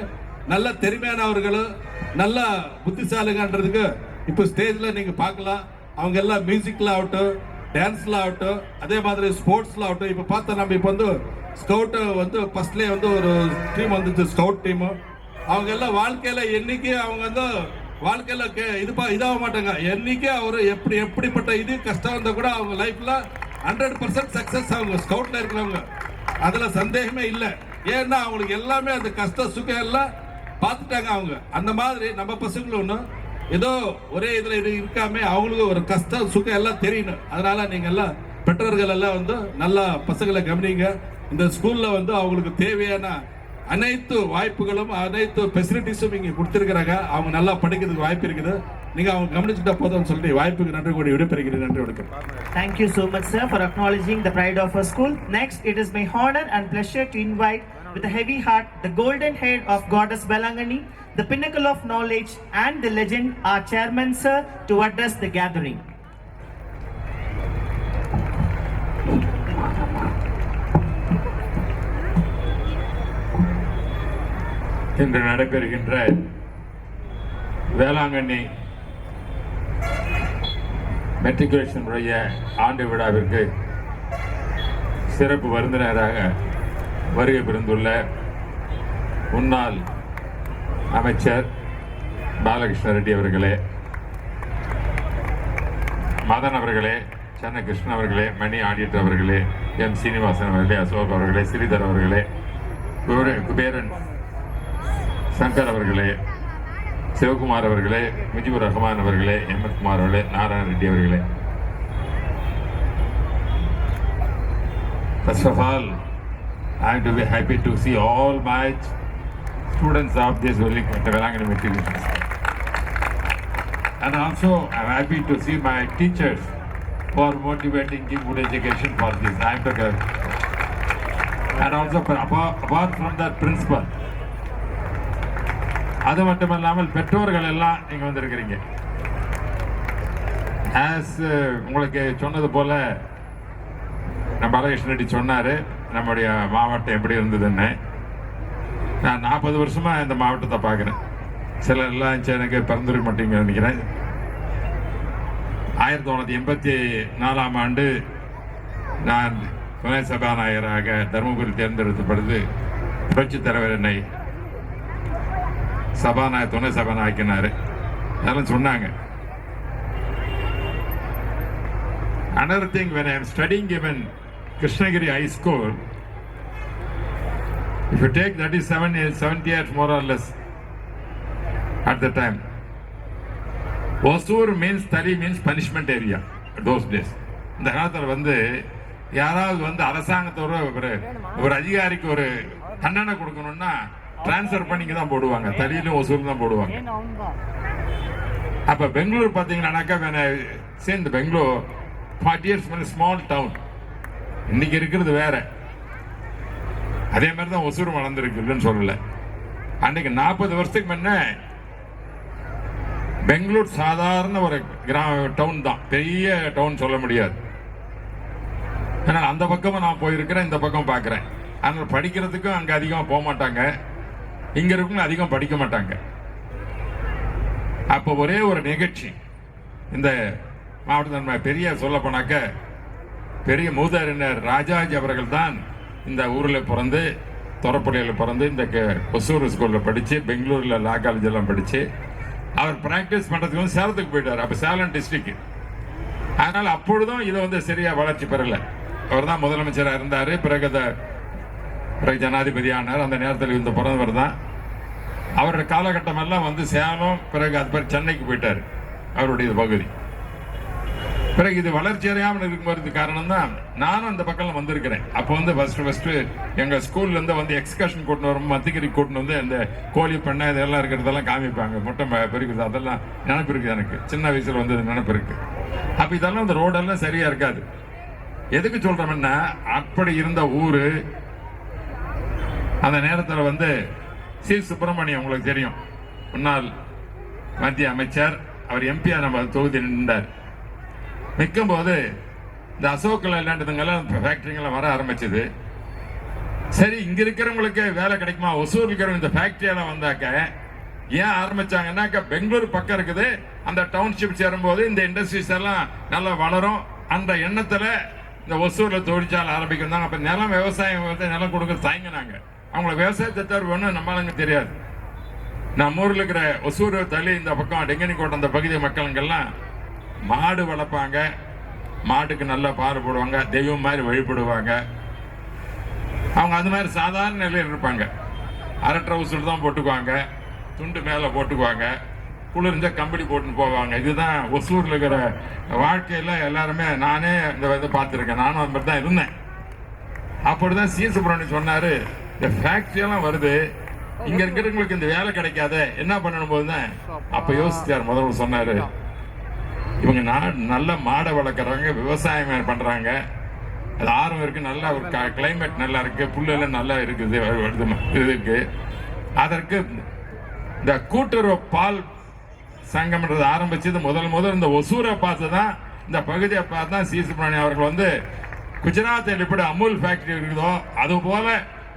நல்ல திறமையானவர்களும் நல்ல புத்திசாலிகன்றதுக்கு இப்போ ஸ்டேஜ்ல நீங்க பார்க்கலாம். அவங்க எல்லாம் மியூசிக்ல ஆகட்டும், டான்ஸ்ல ஆகட்டும், அதே மாதிரி ஸ்போர்ட்ஸ்ல ஆகட்டும். இப்ப பார்த்தா நம்ம இப்போ வந்து ஸ்கவுட் வந்து ஃபர்ஸ்ட்லேயே வந்து ஒரு டீம் வந்துச்சு, ஸ்கவுட் டீம். அவங்க எல்லாம் வாழ்க்கையில என்னைக்கு அவங்க வந்து வாழ்க்கையில இதாக மாட்டாங்க. என்னைக்கு அவரு எப்படிப்பட்ட இது கஷ்டம் வந்தா கூட அவங்க லைஃப்ல 100% சக்சஸ் அவங்க ஸ்கவுட்ல இருக்கிறவங்க, அதுல சந்தேகமே இல்லை. ஏன்னா அவங்களுக்கு எல்லாமே அந்த கஷ்ட சுகம் எல்லாம் பார்த்துட்டாங்க அவங்க. அந்த மாதிரி நம்ம பசங்களும் ஒன்றும் ஏதோ ஒரே இதுல இருக்காம அவங்களுக்கு ஒரு கஷ்ட சுகம் எல்லாம் தெரியணும். அதனால நீங்க எல்லாம் பெற்றோர்கள் எல்லாம் வந்து நல்லா பசங்களை கவனிங்க. இந்த ஸ்கூல்ல வந்து அவங்களுக்கு தேவையான அனைத்து வாய்ப்புகளும் அனைத்து ஃபெசிலிட்டிஸும் இங்கே கொடுத்துருக்கிறாங்க. அவங்க நல்லா படிக்கிறதுக்கு வாய்ப்பு இருக்குது. நீங்க அவங்க கவனிச்சுட்டா போதும்னு சொல்லிட்டு வாய்ப்புக்கு நன்றி கூடி விடைபெறுகிறேன். நன்றி வணக்கம். Thank you so much, sir, for acknowledging the pride of our school. Next, it is my honor and pleasure to invite with a heavy heart the golden head of Goddess Belangani, the pinnacle of knowledge and the legend, our chairman, sir, to address the gathering. இன்று நடைபெறுகின்ற வேளாங்கண்ணி மெட்ரிகுலேஷனுடைய ஆண்டு விழாவிற்கு சிறப்பு விருந்தினராக வருகை புரிந்துள்ள முன்னாள் அமைச்சர் பாலகிருஷ்ண ரெட்டி அவர்களே, மதன் அவர்களே, சென்னை கிருஷ்ணன் அவர்களே, மணி ஆடிட்டர் அவர்களே, எம் சீனிவாசன் அவர்களே, அசோக் அவர்களே, ஸ்ரீதர் அவர்களே, குபேரன் சங்கர் அவர்களே, சிவகுமார் அவர்களே, முஜிபுர் ரஹ்மான் அவர்களே, எம்எஸ் குமார் அவர்களே, நாராயண ரெட்டி அவர்களே. First of all, I am to be happy to see all my students of this Velangani Matriculation School. And also I am happy to see my teachers who are motivating, give good education for this. I am the and also apart from that principal. அது மட்டும் இல்லாமல் பெற்றோர்கள் எல்லாம் நீங்கள் வந்திருக்கிறீங்க. உங்களுக்கு சொன்னது போல நம்ம பாலகிருஷ்ண ரெட்டி சொன்னார் நம்முடைய மாவட்டம் எப்படி இருந்ததுன்னு. நான் 40 வருஷமாக இந்த மாவட்டத்தை பார்க்குறேன். சிலர் எல்லாம் எனக்கு பரிந்துரை மாட்டீங்க நினைக்கிறேன். 1984ஆம் ஆண்டு நான் துணை சபாநாயகராக தருமபுரி தேர்ந்தெடுத்தப்படுது. புரட்சித் தலைவர் என்னை துணை சபாநாயகனாரு. அதெல்லாம் சொன்னாங்க. Another thing, when I am studying even Krishnagiri High School, if you take that is 70 years more or less at the time. Osur means Tari means punishment area at those days. இந்த காலத்தில் வந்து யாராவது வந்து அரசாங்கத்தோட ஒரு அதிகாரிக்கு ஒரு தண்டனை கொடுக்கணும்னா டிரான்ஸ்ஃபர் பண்ணிங்க தான் போடுவாங்க. தலியிலும் ஒசூல் தான் போடுவாங்க. அப்ப பெங்களூர் பார்த்தீங்கன்னாக்கா சேர்ந்து பெங்களூர் 40 years ஸ்மால் டவுன். இன்னைக்கு இருக்கிறது வேற. அதே மாதிரி தான் ஒசூர் வளர்ந்துருக்குன்னு சொல்லல. அன்னைக்கு 40 வருஷத்துக்கு முன்ன பெங்களூர் சாதாரண ஒரு டவுன் தான், பெரிய டவுன் சொல்ல முடியாது. ஆனால் அந்த பக்கமும் நான் போயிருக்கிறேன், இந்த பக்கம் பார்க்குறேன். அதனால் படிக்கிறதுக்கும் அங்கே அதிகமாக போக மாட்டாங்க, இங்கே இருக்கவங்க அதிகம் படிக்க மாட்டாங்க. அப்போ ஒரே ஒரு நிகழ்ச்சி இந்த மாவட்டத்தில் பெரிய சொல்ல போனாக்க பெரிய மூதாரினர் ராஜாஜி அவர்கள் தான் இந்த ஊரில் பிறந்து தொரப்பள்ளியில் பிறந்து இந்த ஒசூர் ஸ்கூலில் படித்து பெங்களூரில் லா காலேஜ் எல்லாம் படித்து அவர் ப்ராக்டிஸ் பண்ணுறதுக்கு வந்து சேலத்துக்கு போயிட்டார். அப்போ சேலம் டிஸ்ட்ரிக்ட். அதனால் அப்பொழுதும் இதை வந்து சரியாக வளர்ச்சி பெறலை. அவர் தான் முதலமைச்சராக இருந்தார். பிறகு ஜனாதிபதி ஆனார். அந்த நேரத்தில் இந்த பிறந்தவர் தான். அவருடைய காலகட்டம் எல்லாம் வந்து சேலம், பிறகு அது பிறகு சென்னைக்கு போயிட்டார் அவருடைய பகுதி. பிறகு இது வளர்ச்சி அடையாமல் இருக்கும்போது காரணம் தான் நானும் அந்த பக்கம் வந்திருக்கிறேன். அப்போ வந்து ஃபர்ஸ்ட் எங்கள் ஸ்கூல்லேருந்து வந்து எக்ஸ்கர்ஷன் கூட்டின்னு வரும், மத்திகிரி கூட்டின்னு வந்து இந்த கோழி பண்ணை இதெல்லாம் இருக்கிறதெல்லாம் காமிப்பாங்க. முட்டை பெருக்குது, அதெல்லாம் நினப்பு இருக்குது எனக்கு. சின்ன வயசில் வந்து நினப்பு இருக்கு. அப்போ இதெல்லாம் இந்த ரோடெல்லாம் சரியாக இருக்காது. எதுக்கு சொல்கிறோம்னா அப்படி இருந்த ஊர் அந்த நேரத்தில் வந்து சி சுப்பிரமணியம் உங்களுக்கு தெரியும், முன்னாள் மத்திய அமைச்சர். அவர் எம்பியாக நம்ம தொகுதி நின்றார். நிற்கும் போது இந்த அசோக் லேண்டுங்கெல்லாம் ஃபேக்டரிங்கெல்லாம் வர ஆரம்பிச்சது. சரி, இங்கே இருக்கிறவங்களுக்கு வேலை கிடைக்குமா, ஒசூர் இருக்கிறவங்க இந்த ஃபேக்டரியெல்லாம் வந்தாக்க ஏன் ஆரம்பிச்சாங்கன்னாக்க பெங்களூர் பக்கம் இருக்குது, அந்த டவுன்ஷிப் சேரும்போது இந்த இண்டஸ்ட்ரீஸ் எல்லாம் நல்லா வளரும். அந்த எண்ணத்தில் இந்த ஒசூரில் தொழிற்சாலை ஆரம்பிக்கிறாங்க. அப்போ நிலம் விவசாயம் வந்து நிலம் கொடுக்க தயங்கினாங்க. அவங்களுக்கு விவசாயத்தை தவிர ஒன்றும் நம்மளுங்க தெரியாது. நம்ம ஊரில் இருக்கிற ஒசூர் தள்ளி இந்த பக்கம் டெங்கனிக்கோட்டை அந்த பகுதி மக்களுங்கெல்லாம் மாடு வளர்ப்பாங்க, மாட்டுக்கு நல்லா பால் போடுவாங்க, தெய்வம் மாதிரி வழிபடுவாங்க. அவங்க அந்த மாதிரி சாதாரண நிலையில் இருப்பாங்க. அரை ட்ரவுசர் தான் போட்டுக்குவாங்க, துண்டு மேலே போட்டுக்குவாங்க, குளிர்ந்த கம்பளி போட்டுன்னு போவாங்க. இதுதான் ஒசூரில் இருக்கிற வாழ்க்கையில் எல்லாருமே. நானே இந்த இதை பார்த்துருக்கேன், நானும் அது மாதிரி தான் இருந்தேன். அப்படிதான் சி சுப்பிரமணியம் சொன்னார், இந்த ஃபேக்ட்ரியெல்லாம் வருது, இங்கே இருக்கிறவங்களுக்கு இந்த வேலை கிடைக்காத என்ன பண்ணணும் போது தான் அப்போ யோசிச்சார். முதல்ல சொன்னார், இவங்க நல்ல மாடை வளர்க்குறாங்க, விவசாயம் பண்ணுறாங்க, அது ஆர்வம் இருக்குது, நல்லா ஒரு கிளைமேட் நல்லா இருக்குது, புல்லெல்லாம் நல்லா இருக்குது, இது இருக்குது. அதற்கு இந்த கூட்டுறவு பால் சங்கம்ன்றது ஆரம்பிச்சது முதல் இந்த ஒசூரை பார்த்து தான், இந்த பகுதியை பார்த்து தான் சி சுப்பிரமணியம் அவர்கள் குஜராத்தில் எப்படி அமுல் ஃபேக்டரி இருக்குதோ அதுபோல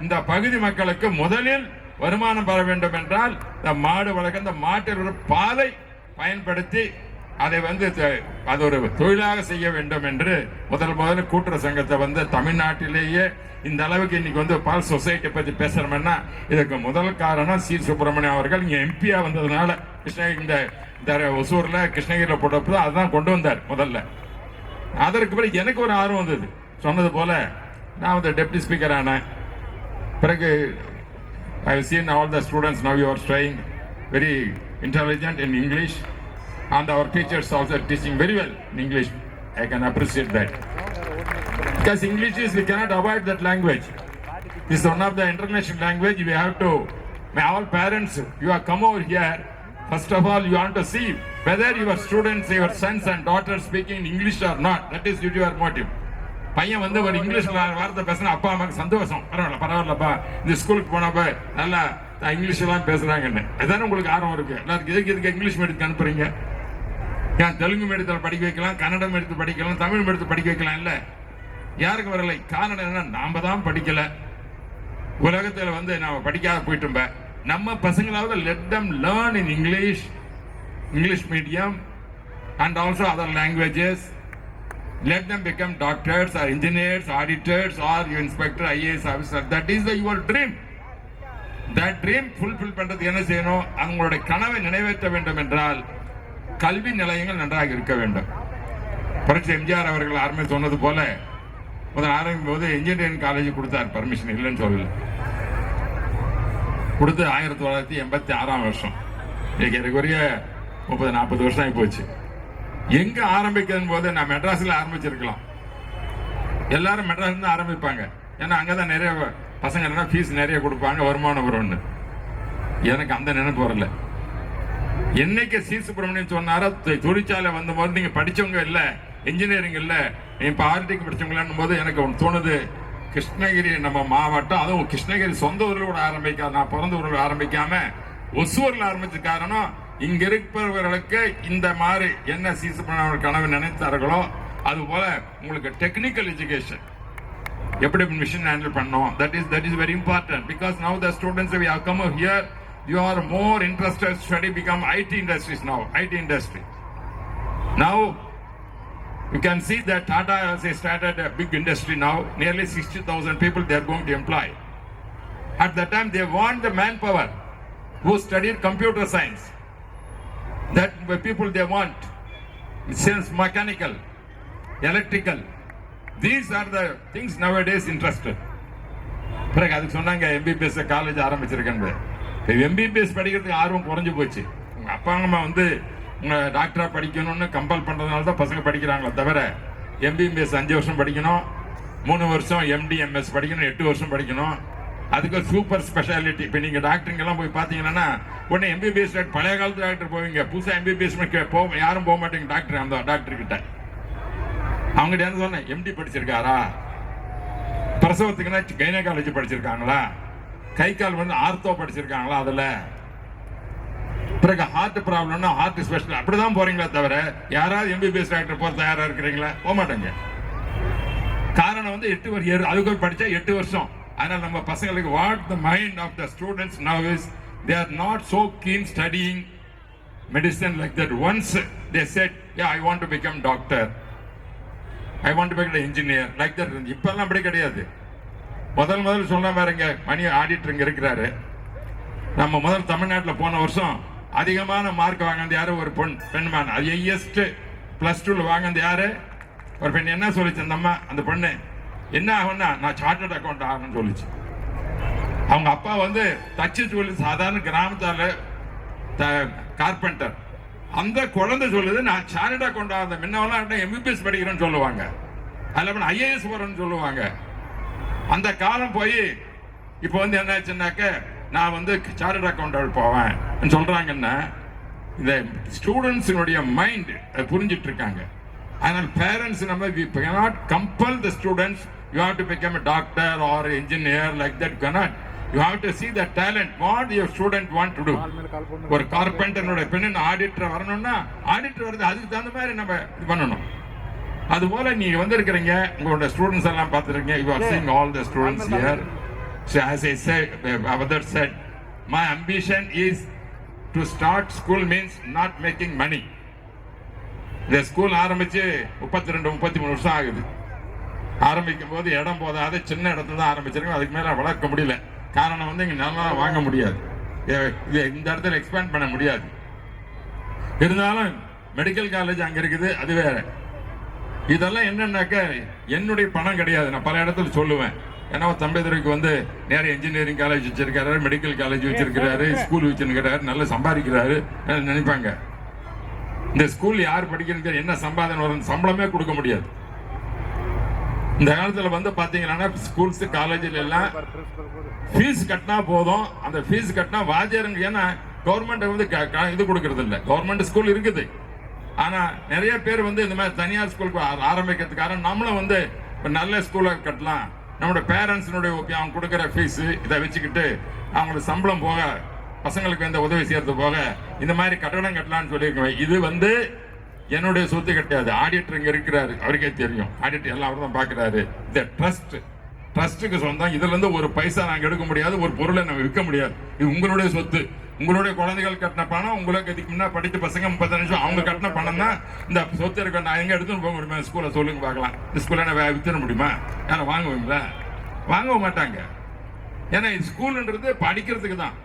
இந்த பகுதி மக்களுக்கு முதலில் வருமானம் பெற வேண்டும் என்றால் இந்த மாடு வளர்க்க, இந்த மாட்டில் பாலை பயன்படுத்தி அதை அது ஒரு தொழிலாக செய்ய வேண்டும் என்று முதல் கூட்டுறவு சங்கத்தை தமிழ்நாட்டிலேயே இந்த அளவுக்கு இன்னைக்கு பால் சொசைட்டி பற்றி பேசுறோம்னா இதுக்கு முதல் காரணம் சி சுப்பிரமணியம் அவர்கள் இங்கே எம்பியா வந்ததுனால. இந்த ஒசூர்ல கிருஷ்ணகிரியில் போட்டப்போ அதுதான் கொண்டு வந்தார் முதல்ல. அதற்கு பிறகு எனக்கு ஒரு ஆர்வம் வந்தது. சொன்னது போல நான் டெப்டி ஸ்பீக்கர் ஆனேன். பிறகு I have seen all the students now you are trying very intelligent in English, and our teachers also teaching very well in English. I can appreciate that. Because English is, we cannot avoid that language. This is one of the international language. We have to, all parents, you have come over here. First of all, you want to see whether your students, your sons and daughters speaking English or not. That is your motive. பையன் ஒரு இங்கிலீஷ்ல வார்த்தை பேசினா அப்பா அம்மாக்கு சந்தோஷம், பரவாயில்லப்பா இந்த ஸ்கூலுக்கு போனப்ப நல்லா இங்கிலீஷ் எல்லாம் பேசுறாங்கன்னு. அதுதானே உங்களுக்கு ஆர்வம் இருக்கு எல்லாருக்கும். இதுக்கு இங்கிலீஷ் மீடியத்துக்கு அனுப்புறீங்க. ஏன் தெலுங்கு மீடியத்தில் படிக்க வைக்கலாம், கன்னடம் மீடியத்தில் படிக்கலாம், தமிழ் மீடியத்தில் படிக்க வைக்கலாம். இல்ல, யாருக்கு வரலை? காரணம் என்ன? நாம தான் படிக்கல. உலகத்தில் நாம படிக்காத போயிட்டோம். நம்ம பசங்களாவது let them learn in English medium and also other languages. Let them become doctors or engineers, auditors or inspector, IAS officer. That is your dream. That dream fulfill பண்றதுக்கு என்ன செய்யணும்? அவங்களுடைய கனவை நிறைவேற்ற வேண்டும் என்றால் கல்வி நிலையங்கள் நன்றாக இருக்க வேண்டும். புரட்சி எம்ஜிஆர் அவர்கள் ஆரம்பி சொன்னது போல முதல் ஆரம்பிக்கும் போது இன்ஜினியரிங் காலேஜ் கொடுத்தார், பர்மிஷன் இல்லைன்னு சொல்லல. கொடுத்து 1986 வருஷம். இன்னைக்கு எனக்குரிய 30-40 வருஷம் ஆகி போச்சு. எங்க ஆரம்பிக்கிறது போது நான் மெட்ராஸ்ல ஆரம்பிச்சிருக்கலாம். எல்லாரும் மெட்ராஸ்ல தான் ஆரம்பிப்பாங்க. ஏன்னா அங்கதான் நிறைய பசங்க ஃபீஸ் நிறைய கொடுப்பாங்க, வருமானம் வரும்னு. எனக்கு அந்த நினைப்பு வரல. என்னைக்கு சி சுப்பிரமணியம் சொன்னாரோ தொழிற்சாலை வந்தபோது நீங்க படிச்சவங்க இல்ல, இன்ஜினியரிங் இல்ல, இப்ப ஆர்டிக்கு படிச்சவங்களான்னு போது எனக்கு ஒன்று தோணுது, கிருஷ்ணகிரி நம்ம மாவட்டம், அதுவும் கிருஷ்ணகிரி சொந்த ஊரில் ஆரம்பிக்காம, நான் பிறந்த ஊரில் ஆரம்பிக்காம ஒசூர்ல ஆரம்பிச்ச காரணம் இங்க இருப்பவர்களுக்கு இந்த மாதிரி என்ன சி சுப்பிரமணியம் கனவு நினைத்தார்களோ அது போல உங்களுக்கு டெக்னிக்கல் எஜுகேஷன் எப்படி மிஷின் ஹேண்டில் பண்ணோம். That is very important. Because now the students we have come here, you are more interested to study become IT industries now. IT industry now you can see that Tata has started a big industry now. Nearly 60,000 people they are going to employ. At that time they want the manpower who studied computer science. That people they want since mechanical, electrical. These are the things nowadays interested. பிறகு அதுக்கு சொன்னாங்க MBBS college ஆரம்பிச்சிருக்கேன். MBBS படிக்கிறதுக்கு ஆர்வம் குறைஞ்சு போச்சு. உங்க அப்பா அம்மா உங்க டாக்டரா படிக்கணும்னு கம்பல் பண்றதுனால தான் பசங்க படிக்கிறாங்களே தவிர எம்பிபிஎஸ் 5 வருஷம் படிக்கணும், 3 வருஷம் MD/MS படிக்கணும், 8 வருஷம் படிக்கணும். அதுக்கு சூப்பர் ஸ்பெஷாலிட்டி. இப்போ நீங்க டாக்டருங்கெல்லாம் போய் பார்த்தீங்கன்னா உடனே MBBS பழைய காலத்து டாக்டர் போவீங்க, புதுசாக MBBS யாரும் போக மாட்டேங்க டாக்டர். அந்த டாக்டர் கிட்ட அவங்ககிட்ட என்ன சொன்னேன், MD படிச்சிருக்காரா, பிரசவத்துக்குன்னா கைனகாலஜி படிச்சிருக்காங்களா, கை கால் ஆர்த்தோ படிச்சிருக்காங்களா, அதுல பிறகு ஹார்ட் ப்ராப்ளம்னா ஹார்ட் ஸ்பெஷல் அப்படிதான் போறீங்களா தவிர யாராவது MBBS டாக்டர் போற தயாரா இருக்கிறீங்களா? போக மாட்டேங்க. காரணம் 8 வருஷம் அதுக்கு படிச்சா 8 வருஷம். அதனால நம்ம பசங்களுக்கு what the mind of the students now is they are not so keen studying medicine like that. Once they said, yeah, I want to become doctor, I want to become an engineer like that. இப்பெல்லாம் அப்படி கிடையாது. முதல் சொல்ல பாருங்க, மணி auditor இங்க இருக்கிறாரு. நம்ம முதல் தமிழ்நாட்டில் போன வருஷம் அதிகமான மார்க் வாங்கினது யாரு? ஒரு பெண்மான். ஹையஸ்ட் +2 வாங்கினது யாரு? ஒரு பெண் என்ன சொல்லிச்சு அந்த அம்மா, அந்த பொண்ணு என்ன ஆகும்னா நான் சார்ட்டர்ட் அக்கௌண்ட் ஆகணும்னு சொல்லிச்சு. அவங்க அப்பா வந்து தச்சு சொல்லி சாதாரண கிராமத்தால கார்பெண்டர். அந்த குழந்தை சொல்லுது நான் சார்ட்டர்ட் அக்கௌண்ட் ஆகுது. முன்னவெல்லாம் எம்பிபிஎஸ் படிக்கிறேன்னு சொல்லுவாங்க, அதில் ஐஏஎஸ் போறேன்னு சொல்லுவாங்க. அந்த காலம் போய் இப்போ வந்து என்ன ஆச்சுன்னாக்க நான் வந்து சார்ட்டர்ட் அக்கௌண்ட் போவேன் சொல்றாங்கன்னா இந்த ஸ்டூடெண்ட்ஸினுடைய மைண்ட் புரிஞ்சிட்டு இருக்காங்க. அதனால் பேரண்ட்ஸ் நம்ம we cannot compel the students you have to become a doctor or engineer like that, cannot. You have to see the talent, what your student want to do. ஒரு கார்பெண்டர்னுடைய பெண்ணு auditor வரணும்னா auditor வருது, அதுக்கு தகுந்த மாதிரி நம்ம இது பண்ணணும். அதுபோல நீங்க வந்திருக்கிறீங்க, உங்களோட ஸ்டூடெண்ட்ஸ் எல்லாம் பார்த்துருக்கீங்க. You are seeing all the students here. So as I said, Avadar said, my ambition is to start school means not making money. இந்த ஸ்கூல் ஆரம்பிச்சு 32-33 வருஷம் ஆகுது. ஆரம்பிக்கும் போது இடம் போதாது, சின்ன இடத்துல தான் ஆரம்பிச்சிருக்கோம். அதுக்கு மேலே வளர்க்க முடியல. காரணம் வந்து இங்கே நல்லா வாங்க முடியாது, இந்த இடத்துல எக்ஸ்பேண்ட் பண்ண முடியாது. இருந்தாலும் மெடிக்கல் காலேஜ் அங்கே இருக்குது, அது வேற. இதெல்லாம் என்னன்னாக்க என்னுடைய பணம் கிடையாது. நான் பல இடத்துல சொல்லுவேன், ஏன்னா தம்பிதுரைக்கு வந்து நிறைய இன்ஜினியரிங் காலேஜ் வச்சிருக்காரு, மெடிக்கல் காலேஜ் வச்சிருக்கிறாரு, ஸ்கூல் வச்சிருக்கிறாரு, நல்லா சம்பாதிக்கிறாரு நினைப்பாங்க. இந்த ஸ்கூல் யார் படிக்கிறது, என்ன சம்பாதனை வரும், சம்பளமே கொடுக்க முடியாது. இந்த காலத்துல வந்து பாத்தீங்கன்னா ஸ்கூல்ஸ் காலேஜில் எல்லாம் ஃபீஸ் கட்டினா போதும். அந்த ஃபீஸ் கட்டினா வாத்தியாருங்க, ஏன்னா கவர்மெண்ட் வந்து இது கொடுக்கறது இல்லை. கவர்மெண்ட் ஸ்கூல் இருக்குது, ஆனா நிறைய பேர் வந்து இந்த மாதிரி தனியார் ஸ்கூலுக்கு ஆரம்பிக்கிறதுக்காக நம்மளும் வந்து நல்ல ஸ்கூலை கட்டலாம், நம்மளோட பேரண்ட்ஸினுடைய அவங்க கொடுக்குற ஃபீஸ் இதை வச்சுக்கிட்டு அவங்களுக்கு சம்பளம் போக பசங்களுக்கு இந்த உதவி செய்யறது போக இந்த மாதிரி கட்டடம் கட்டலாம்னு சொல்லியிருக்கேன். இது வந்து என்னுடைய சொத்து கிடையாது. ஆடிட்டர் இங்க இருக்கிறாரு, அவருக்கே தெரியும். ஆடிட்டர் எல்லாம் அவர் தான் பார்க்கிறாரு. இந்த ட்ரஸ்ட்டுக்கு சொந்தம். இதுல இருந்து ஒரு பைசா நாங்கள் எடுக்க முடியாது, ஒரு பொருளை நம்ம விற்க முடியாது. இது உங்களுடைய சொத்து. உங்களுடைய குழந்தைகள் கட்டின பணம், உங்களுக்கு இதுக்கு முன்னாடி படித்த பசங்க 30 நிமிஷம் அவங்க கட்டின பணம் தான் இந்த சொத்து இருக்க. நான் எங்க எடுத்துன்னு போக முடியுமா? ஸ்கூலை சொல்லுங்க பார்க்கலாம். இந்த ஸ்கூலை நான் வித்துட முடியுமா? யாரும் வாங்குவீங்களா? வாங்க மாட்டாங்க. ஏன்னா இது ஸ்கூல்ன்றது படிக்கிறதுக்கு தான்.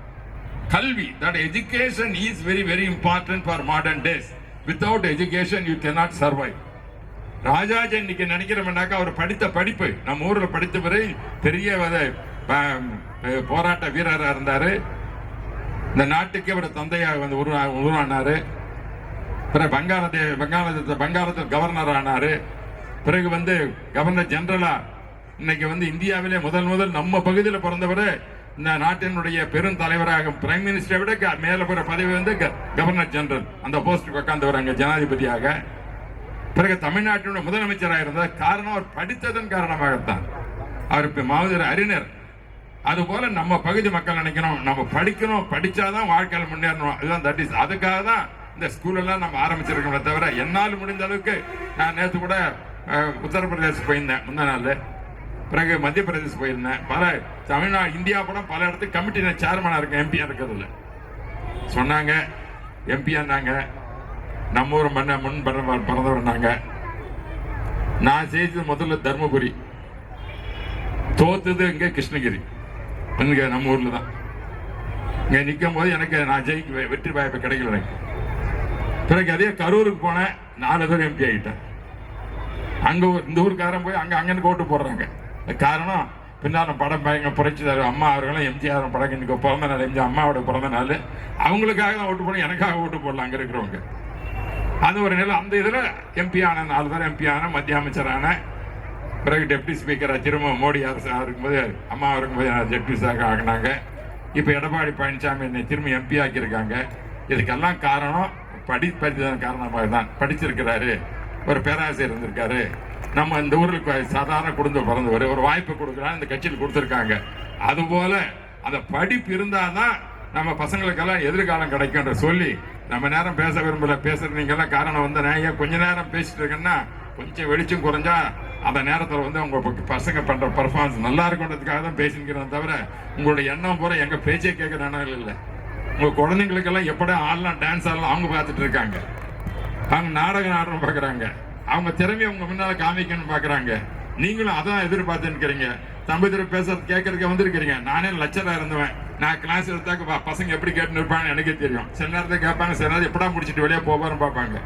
கல்வி, that education is very very important for modern days. Without education you cannot survive. Rajaji இன்னைக்கு நினைக்கிறோம்னாக்கா அவர் படித்த படிப்பு, நம்ம ஊர்ல படித்தவரை பெரிய போராட்ட வீரராக இருந்தாரு. இந்த நாட்டுக்கு அவர் தந்தையாக வந்து உருவானாரு. பிறகு வங்காளத்தில் கவர்னர் ஆனாரு. பிறகு வந்து கவர்னர் ஜெனரலா இன்னைக்கு வந்து இந்தியாவிலே முதல் நம்ம பகுதியில் பிறந்தவர் இந்த நாட்டினுடைய பெரும் தலைவராக பிரைம் மினிஸ்டரை விட மேல போற பதவி வந்து கவர்னர் ஜெனரல். அந்த போஸ்டுக்கு உட்கார்ந்தவர் அங்க ஜனாதிபதியாக. பிறகு தமிழ்நாட்டினுடைய முதலமைச்சராக இருந்தார். காரணம் அவர் படித்ததன் காரணமாகத்தான். அவர் இப்ப மாவட்ட அறிஞர். அதுபோல நம்ம பகுதி மக்கள் நினைக்கணும், நம்ம படிக்கணும், படிச்சாதான் வாழ்க்கையில் முன்னேறணும். அதுதான் தட் இஸ். அதுக்காக தான் இந்த ஸ்கூல் எல்லாம் நம்ம ஆரம்பிச்சிருக்கோமே தவிர என்னால் முடிந்த அளவுக்கு. நான் நேற்று கூட உத்தரப்பிரதேச போயிருந்தேன், முந்தா நாள். பிறகு மத்திய பிரதேசம் போயிருந்தேன். பல தமிழ்நாடு இந்தியா கூட பல இடத்துக்கு கமிட்டி சேர்மனாக இருக்கேன், எம்பியா இருக்கிறதுல. சொன்னாங்க எம்பியான்னாங்க, நம்ம ஊர் முன் பிறந்தவர்னாங்க. நான் செய்தது முதல்ல தர்மபுரி, தோத்துது இங்கே கிருஷ்ணகிரி, இங்கே நம்ம ஊரில் தான். இங்கே நிற்கும் போது எனக்கு நான் வெற்றி வாய்ப்பு கிடைக்கல எனக்கு. பிறகு அதே கரூருக்கு போனேன், 4 பேர் எம்பி ஆகிட்டேன். அங்கே இந்த ஊருக்காரன் போய் அங்கன்னு ஓட்டு போடுறாங்க. காரணம் பின்னாலும் படம் பயங்க புரட்சிதார் அம்மா அவர்களும் எம்ஜிஆர் படம் இன்னைக்கு பிறந்த நாள், எம்ஜிஆர் அம்மாவோட பிறந்த நாள். அவங்களுக்காக தான் ஓட்டு போடணும், எனக்காக ஓட்டு போடலாம் அங்கே இருக்கிறவங்க. அது ஒரு நிலை. அந்த இதில் எம்பி ஆன 4 பேர் எம்பி ஆன, மத்திய அமைச்சரான. பிறகு டெப்டி ஸ்பீக்கராக திரும்ப மோடி அரசு இருக்கும்போது அம்மா இருக்கும்போது டெப்டி ஸ்பீக்கர் ஆகினாங்க. இப்போ எடப்பாடி பழனிசாமி என்னை திரும்ப எம்பி ஆக்கியிருக்காங்க. இதுக்கெல்லாம் காரணம் படிப்பதன் காரணமாக தான். படிச்சிருக்கிறாரு, ஒரு பேராசிரியர் இருந்திருக்காரு. நம்ம இந்த ஊருக்கு சாதாரண குடும்பம் பிறந்தவர், ஒரு வாய்ப்பு கொடுக்குறாங்க, இந்த கட்சியில் கொடுத்துருக்காங்க. அதுபோல அந்த படிப்பு இருந்தாதான் நம்ம பசங்களுக்கெல்லாம் எதிர்காலம் கிடைக்கும்ன்ற சொல்லி நம்ம நேரம் பேச விரும்பல. பேசுறீங்கெல்லாம் காரணம் வந்து நான் ஏன் கொஞ்ச நேரம் பேசிட்டு இருக்கேன்னா கொஞ்சம் வெளிச்சம் குறைஞ்சா அந்த நேரத்தில் வந்து உங்க பசங்க பண்ற பர்ஃபார்மன்ஸ் நல்லா இருக்குன்றதுக்காக தான் பேசிக்கிறேன் தவிர உங்களுடைய எண்ணம் போற எங்க பேச்சே கேட்கற எண்ணம் இல்லை. உங்க குழந்தைங்களுக்கெல்லாம் எப்படா ஆடலாம், டான்ஸ் ஆடலாம் அவங்க பார்த்துட்டு இருக்காங்க. அவங்க நாடகம் ஆடணும் பார்க்குறாங்க. அவங்க திறமையை உங்க முன்னால காமிக்கணும்னு பார்க்குறாங்க. நீங்களும் அதான் எதிர்பார்த்து இருக்கிறீங்க. தம்பிதுரை பேசுறது கேட்கறதுக்கு வந்திருக்கிறீங்க. நானே லட்சராக இருந்தவன். நான் கிளாஸ் எடுத்தாக்க பசங்க எப்படி கேட்டுன்னு இருப்பாங்கன்னு எனக்கே தெரியும். சில நேரத்தை கேட்பாங்க, சில நேரத்தை எப்படா முடிச்சுட்டு வெளியே போவாருன்னு பார்ப்பாங்க.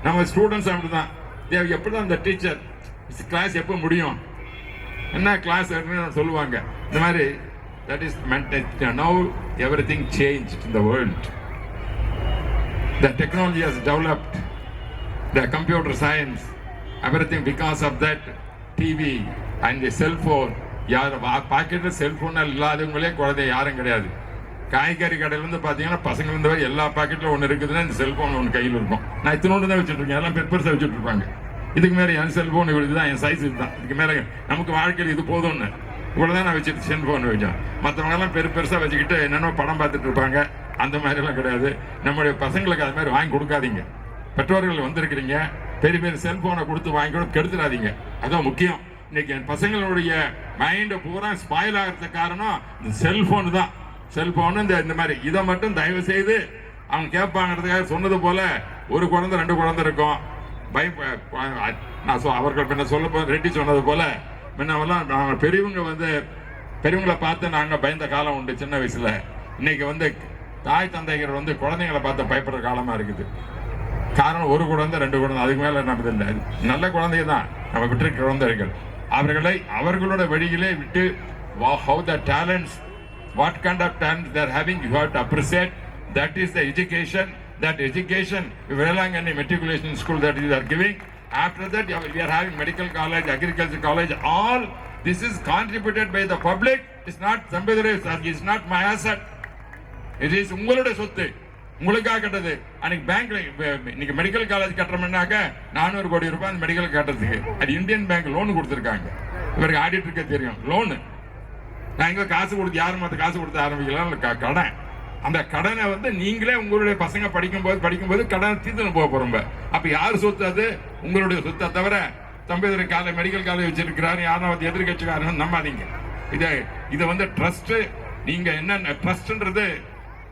நம்ம ஸ்டூடெண்ட்ஸ் அப்படிதான். எப்படி தான் இந்த டீச்சர் கிளாஸ் எப்போ முடியும், என்ன கிளாஸ் சொல்லுவாங்க. இந்த மாதிரி that is meant that now everything changed in the world. The technology has developed, the computer science, everything because of that TV and the cell phone. யார் பாக்கெட்டில் செல்ஃபோன் இல்லாதவங்களே குழந்தை யாரும் கிடையாது. காய்கறி கடையிலேருந்து பார்த்தீங்கன்னா பசங்கள்ந்து வரை எல்லா பாக்கெட்டில் ஒன்று இருக்குதுன்னா இந்த செல்ஃபோன் ஒன்று கையில் இருக்கும். நான் இத்தினோண்டு தான் வச்சுட்ருக்கேன், எல்லாம் பெருசாக வச்சுட்டு இருப்பாங்க. இதுக்கு மேலே என் செல்ஃபோன் இதுதான், என் சைஸ் இதுதான், இதுக்கு மேலே நமக்கு வாழ்க்கையில் இது போதும்னு இவ்வளோதான் நான் வச்சுட்டு செல்ஃபோன் வச்சேன். மற்றவங்கெல்லாம் பெருசாக வச்சுக்கிட்டு என்னென்ன படம் பார்த்துட்டு இருப்பாங்க. அந்த மாதிரிலாம் கிடையாது. நம்முடைய பசங்களுக்கு அது மாதிரி வாங்கி கொடுக்காதீங்க. பெற்றோர்கள் வந்திருக்கிறீங்க, பெரிய பெரிய செல்ஃபோனை கொடுத்து வாங்கி கூட கெடுத்துடாதீங்க. அதான் முக்கியம். இன்னைக்கு என் பசங்களுடைய மைண்டை பூரா ஸ்பாயில் ஆகிறதுக்கு காரணம் இந்த செல்ஃபோனு தான். செல்ஃபோனு இந்த மாதிரி இதை மட்டும் தயவு செய்து அவங்க கேட்பாங்கிறதுக்காக சொன்னது போல ஒரு குழந்தை 2 குழந்தை இருக்கும். நான் அவர்கள் பின்ன சொல்ல ரெட்டி சொன்னது போல முன்னவெல்லாம் நாங்கள் பெரியவங்களை பார்த்து நாங்கள் பயந்த காலம் உண்டு சின்ன வயசுல. இன்னைக்கு தாய் தந்தைகள் குழந்தைங்களை பார்த்து பயப்படுற காலமா இருக்குது. காரணம் ஒரு குழந்தை 2 குழந்தை, அதுக்கு மேல நம்ம இல்லை. நல்ல குழந்தை தான் நம்ம விட்டு குழந்தைகள். அவர்களோட வழியிலே விட்டு how the talents, what kind of talent they are having, you have to appreciate. That is the education. That education, Velangani Matriculation School that you are giving. After that, we are having medical college, agriculture college. All this is contributed by the public. It's not it's not my asset. It is உங்களுடைய சொத்து, உங்களுக்காக கட்டது. அன்னைக்கு பேங்க்ல இன்னைக்கு medical college கட்டுறோம்னாக்க 400 கோடி ரூபாய் அந்த medical கட்டுறதுக்கு அது இந்தியன் பேங்க் லோன் கொடுத்துருக்காங்க. இவருக்கு ஆடிட்டருக்கே தெரியும் லோனு. நான் இங்கே காசு கொடுத்து யாரும் மற்ற காசு கொடுத்து ஆரம்பிக்கலாம். கடன், அந்த கடனை நீங்களே உங்களுடைய பசங்க படிக்கும்போது கடனை தீர்த்து போக போறோம். அப்ப யார் சொத்து? அது உங்களுடைய சொத்தை தவிர தம்பிதுரை மெடிக்கல் காலேஜ் வச்சிருக்கிறாரு யாரும் எதிர்கட்சிக்காரன் நம்பாதீங்க. இது ட்ரஸ்ட். நீங்க என்ன ட்ரஸ்ட்ன்றது,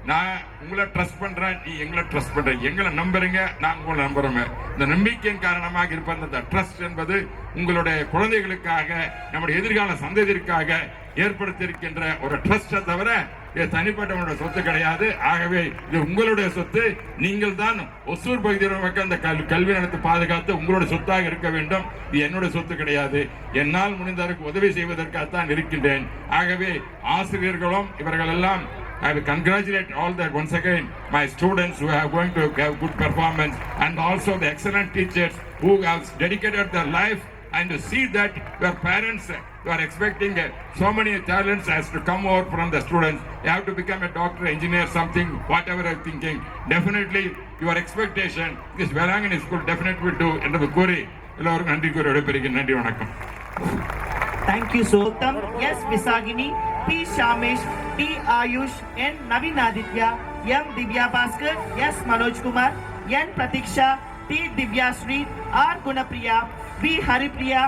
நான் உங்களை ட்ரஸ்ட் பண்றேன், நீ எங்களை ட்ரஸ்ட் பண்ற, எங்களை நம்புறீங்க, நான் உங்களை நம்புறோம். இந்த நம்பிக்கையின் காரணமாக இருப்ப இந்த ட்ரஸ்ட் என்பது உங்களுடைய குழந்தைகளுக்காக, நம்முடைய எதிர்கால சந்ததிற்காக ஏற்படுத்தியிருக்கின்ற ஒரு ட்ரஸ்டை தவிர இது தனிப்பட்டவனுடைய சொத்து கிடையாது. ஆகவே இது உங்களுடைய சொத்து. நீங்கள் தான் ஒசூர் பகுதியில் மக்கள் அந்த கல்வி நடத்தி பாதுகாத்து உங்களுடைய சொத்தாக இருக்க வேண்டும். இது என்னுடைய சொத்து கிடையாது. என்னால் முடிந்ததற்கு உதவி செய்வதற்காகத்தான் இருக்கின்றேன். ஆகவே ஆசிரியர்களும் இவர்கள் எல்லாம் I will congratulate all that once again my students who are going to have good performance, and also the excellent teachers who have dedicated their life, and to see that your parents you are expecting so many talents as to come over from the students. You have to become a doctor, engineer, something, whatever you are thinking. Definitely your expectation this Velangani school definitely will do. என்று கூறி எல்லோருக்கும் நன்றி கூறி விடைபெறுகிறேன். நன்றி, வணக்கம். Thank you, Sotam. Yes, Visagini, P. Shamesh, T. Ayush, N. Navin Aditya, M. Divya Bhaskar, S. Manoj Kumar, N. Pratiksha, T. Divya Sri, R. Gunapriya, B. Haripriya,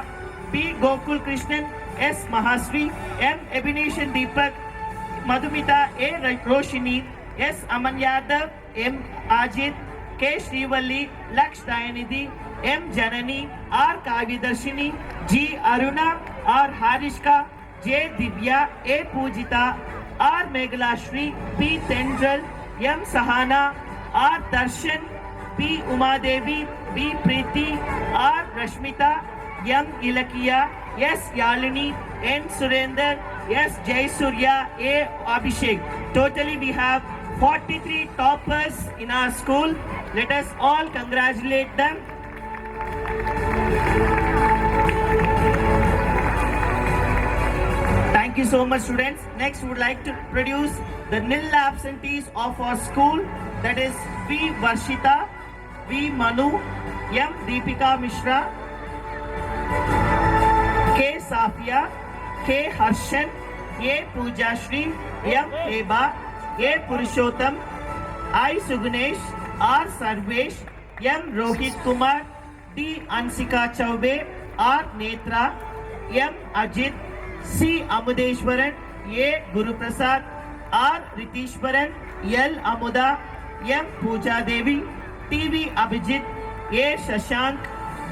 B. Gokul Krishnan, S. Mahasri, M. Abhineshan Deepak, Madhumita, A. Roshini, S. Aman Yadav, M. Ajit, K. Srivalli, Laksh Dayanidhi, M. Janani, R. Kavidarshini, G. Aruna, R. Harishka, J. Divya, A. Pujita, R. Meghalashri, P. Tendral, M. Sahana, R. Darshan, P. Umadevi, B. Preeti, R. Rashmita, M. Ilakiya, S. Yalini, N. Surender, S. Jaisurya, A. Abhishek. Totally we have 43 toppers in our school. Let us all congratulate them. Thank you so much, students. Next, we would like to produce the nil absentees of our school. That is V. Varshita, V. Manu, M. Deepika Mishra, K. Safia, K. Harshan, A. Pooja Shri, M. Heba, A. Purushottam, I. Sugunesh, R. Sarvesh, M. Rohit Kumar, D. Ansika Chaube, R. Netra, M. Ajit, C. Amudeshwaran, A. Guru Prasad, R. Ritishwaran, L. Amuda, M. Pooja Devi, T. V. Abhijit, A. Shashank,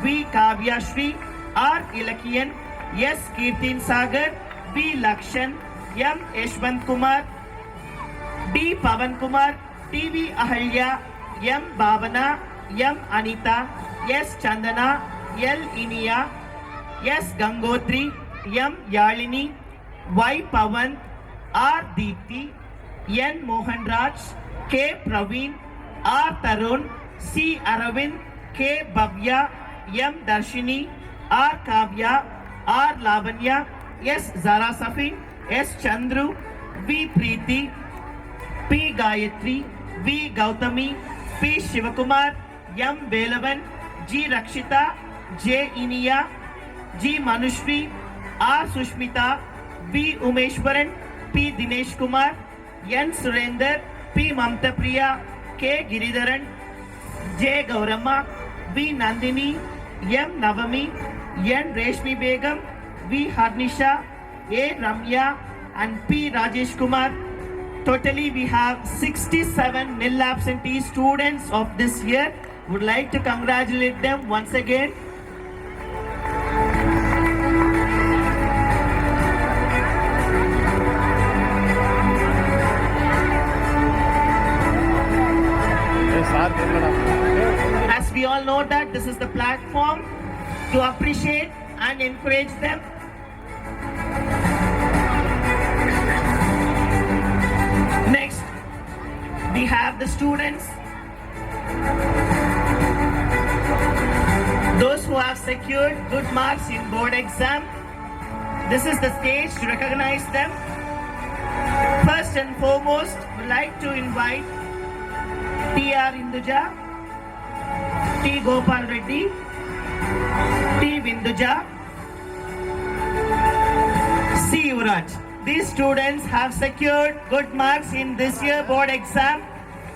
V. Kavya Shri, R. Ilakiyan, S. Kirtin Sagar, B. Lakshan, M. Yashwant Kumar, D. Pavan Kumar, T. V. Ahalya, M. Bhavana, M. Anita, S. Chandana, L. Iniya, S. Gangotri, M. Yalini, Y. Pawan, R. Deepthi, N. Mohanraj, K. Praveen, R. Tarun, C. Aravind, K. Bhavya, M. Darshini, R. Kavya, R. Lavanya, S. Zara Safi, S. Chandru, V. Preeti, P. Gayatri, V. Gautami, P. Shivakumar, M. Velavan, G. Rakshita, J. Iniya, G. Manushri, R. Sushmita, B. Umeshwaran, P. Dinesh Kumar, N. Surender, P. Mamta Priya, K. Giridharan, J. Gauramma, V. Nandini, M. Navami, N. Reshmi Begum, V. Harnisha, A. Ramya, and P. Rajesh Kumar. Totally we have 67 nil absentee students of this year. Would like to congratulate them once again. As we all know that this is the platform to appreciate and encourage them. Next, we have the students, those who have secured good marks in board exam. This is the stage to recognize them. First and foremost, we'd like to invite T.R. Induja, T. Gopal Reddy, T. Vinduja, C. Yuvraj. These students have secured good marks in this year board exam.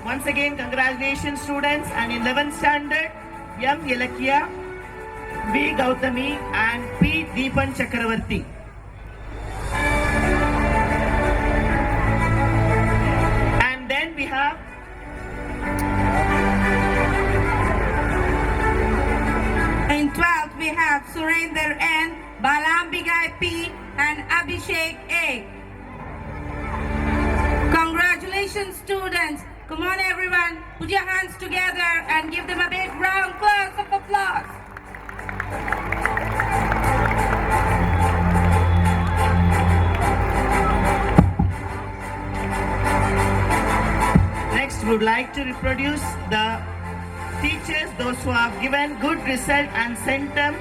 Once again, congratulations students. And in 11th standard, M. Yelakya, B. Gautami and P. Deepan Chakravarti. And then we have In 12th, we have Surender N, Balambigai P, and Abhishek A. Congratulations, students. Come on, everyone. Put your hands together and give them a big round of applause. Next, we would like to reproduce the teachers, those who have given good result and sent them.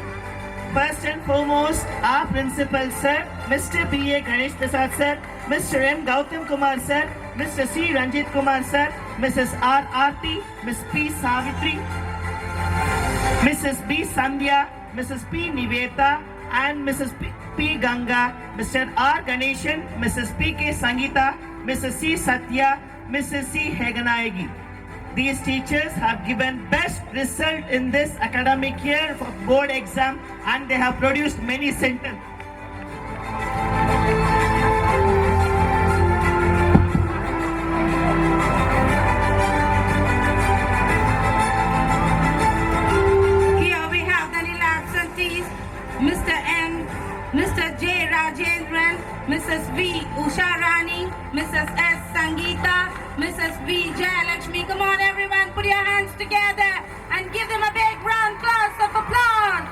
First and foremost, our principal sir, Mr. B.A. Ganesh Prasad sir, Mr. M. Gautam Kumar sir, Mr. C. Ranjit Kumar sir, Mrs. R. Aarti, Ms. P. Savitri, Mrs. B. Sandhya, Mrs. P. Niveta, and Mrs. P. Ganga, Mr. R. Ganeshan, Mrs. P. K. Sangeeta, Mrs. C. Satya, Mrs. C. Heganayagi. These teachers have given best result in this academic year for board exam and they have produced many centers. Here we have the nil absentees, Mr. M, Mr. J. Rajendran, Mrs. V. Usha Rani, Mrs. S. Sangeeta, Mrs. V. Jayalakshmi. Come on, everyone, put your hands together and give them a big round of applause.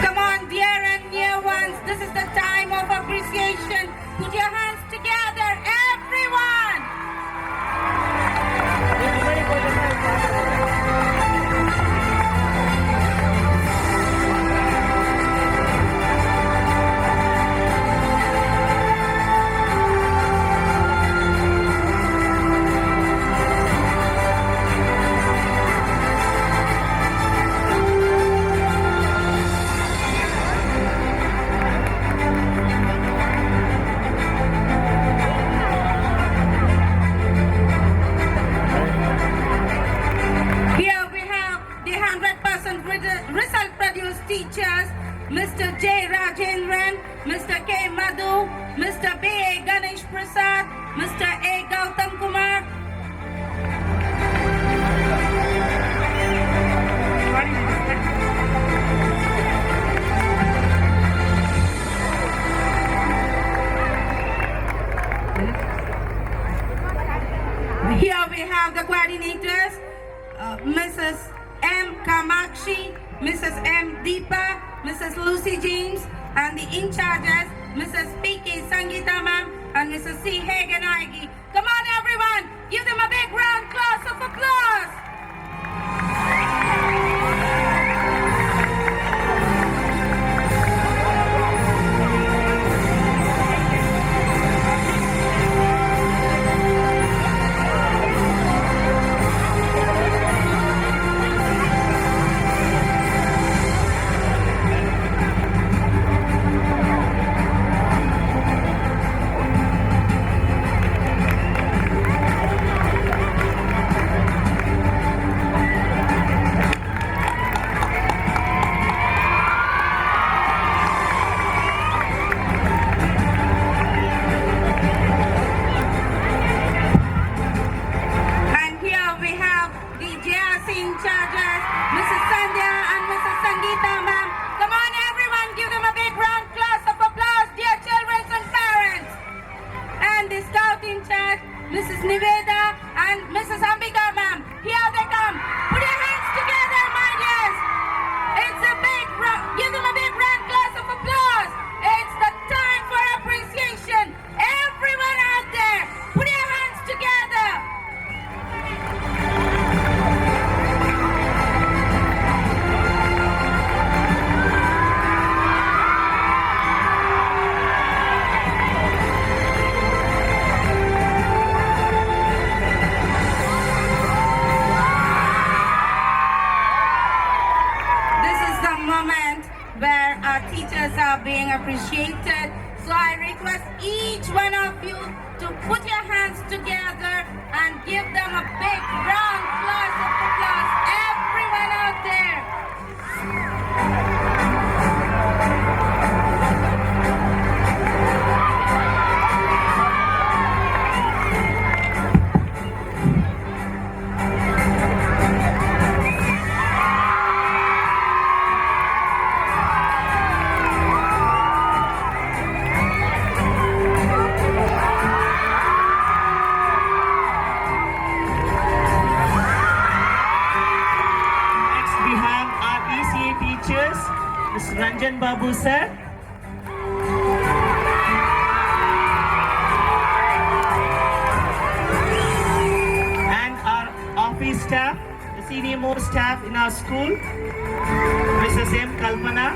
Come on, dear and near ones, this is the time of appreciation. Put your hands together, everyone. Here we have the 100% result produced teachers, Mr. J. Rajendran, Mr. K. Madhu, Mr. B. A. Ganesh Prasad, Mr. A. Gautam Kumar. Mrs. M. Kamakshi, Mrs. M. Deepa, Mrs. Lucy James, and the in-charges, Mrs. P.K. Sangeeta ma'am and Mrs. C. Haganayagi. Come on everyone, give them a big round of applause. And here we have the JRC in-charges, Mrs. Sandhya and Mrs. Sangeeta ma'am. Come on everyone, give them a big round of applause, dear children and parents. And the scout in-charge, Mrs. Niveda and Mrs. Ambika ma'am. Here they come. Put your hands together, my dears. It's a big round, give them a big round of applause. It's the time for appreciation. Everyone out there, put your hands together. This is the moment where our teachers are being appreciated. So I request each one of you to put your hands together and give them a big round of applause. Everyone out there. Next we have our ECA teachers, Mr. Ranjan Babu sir. And our office staff, the senior most staff in our school, Mrs. M. Kalpana.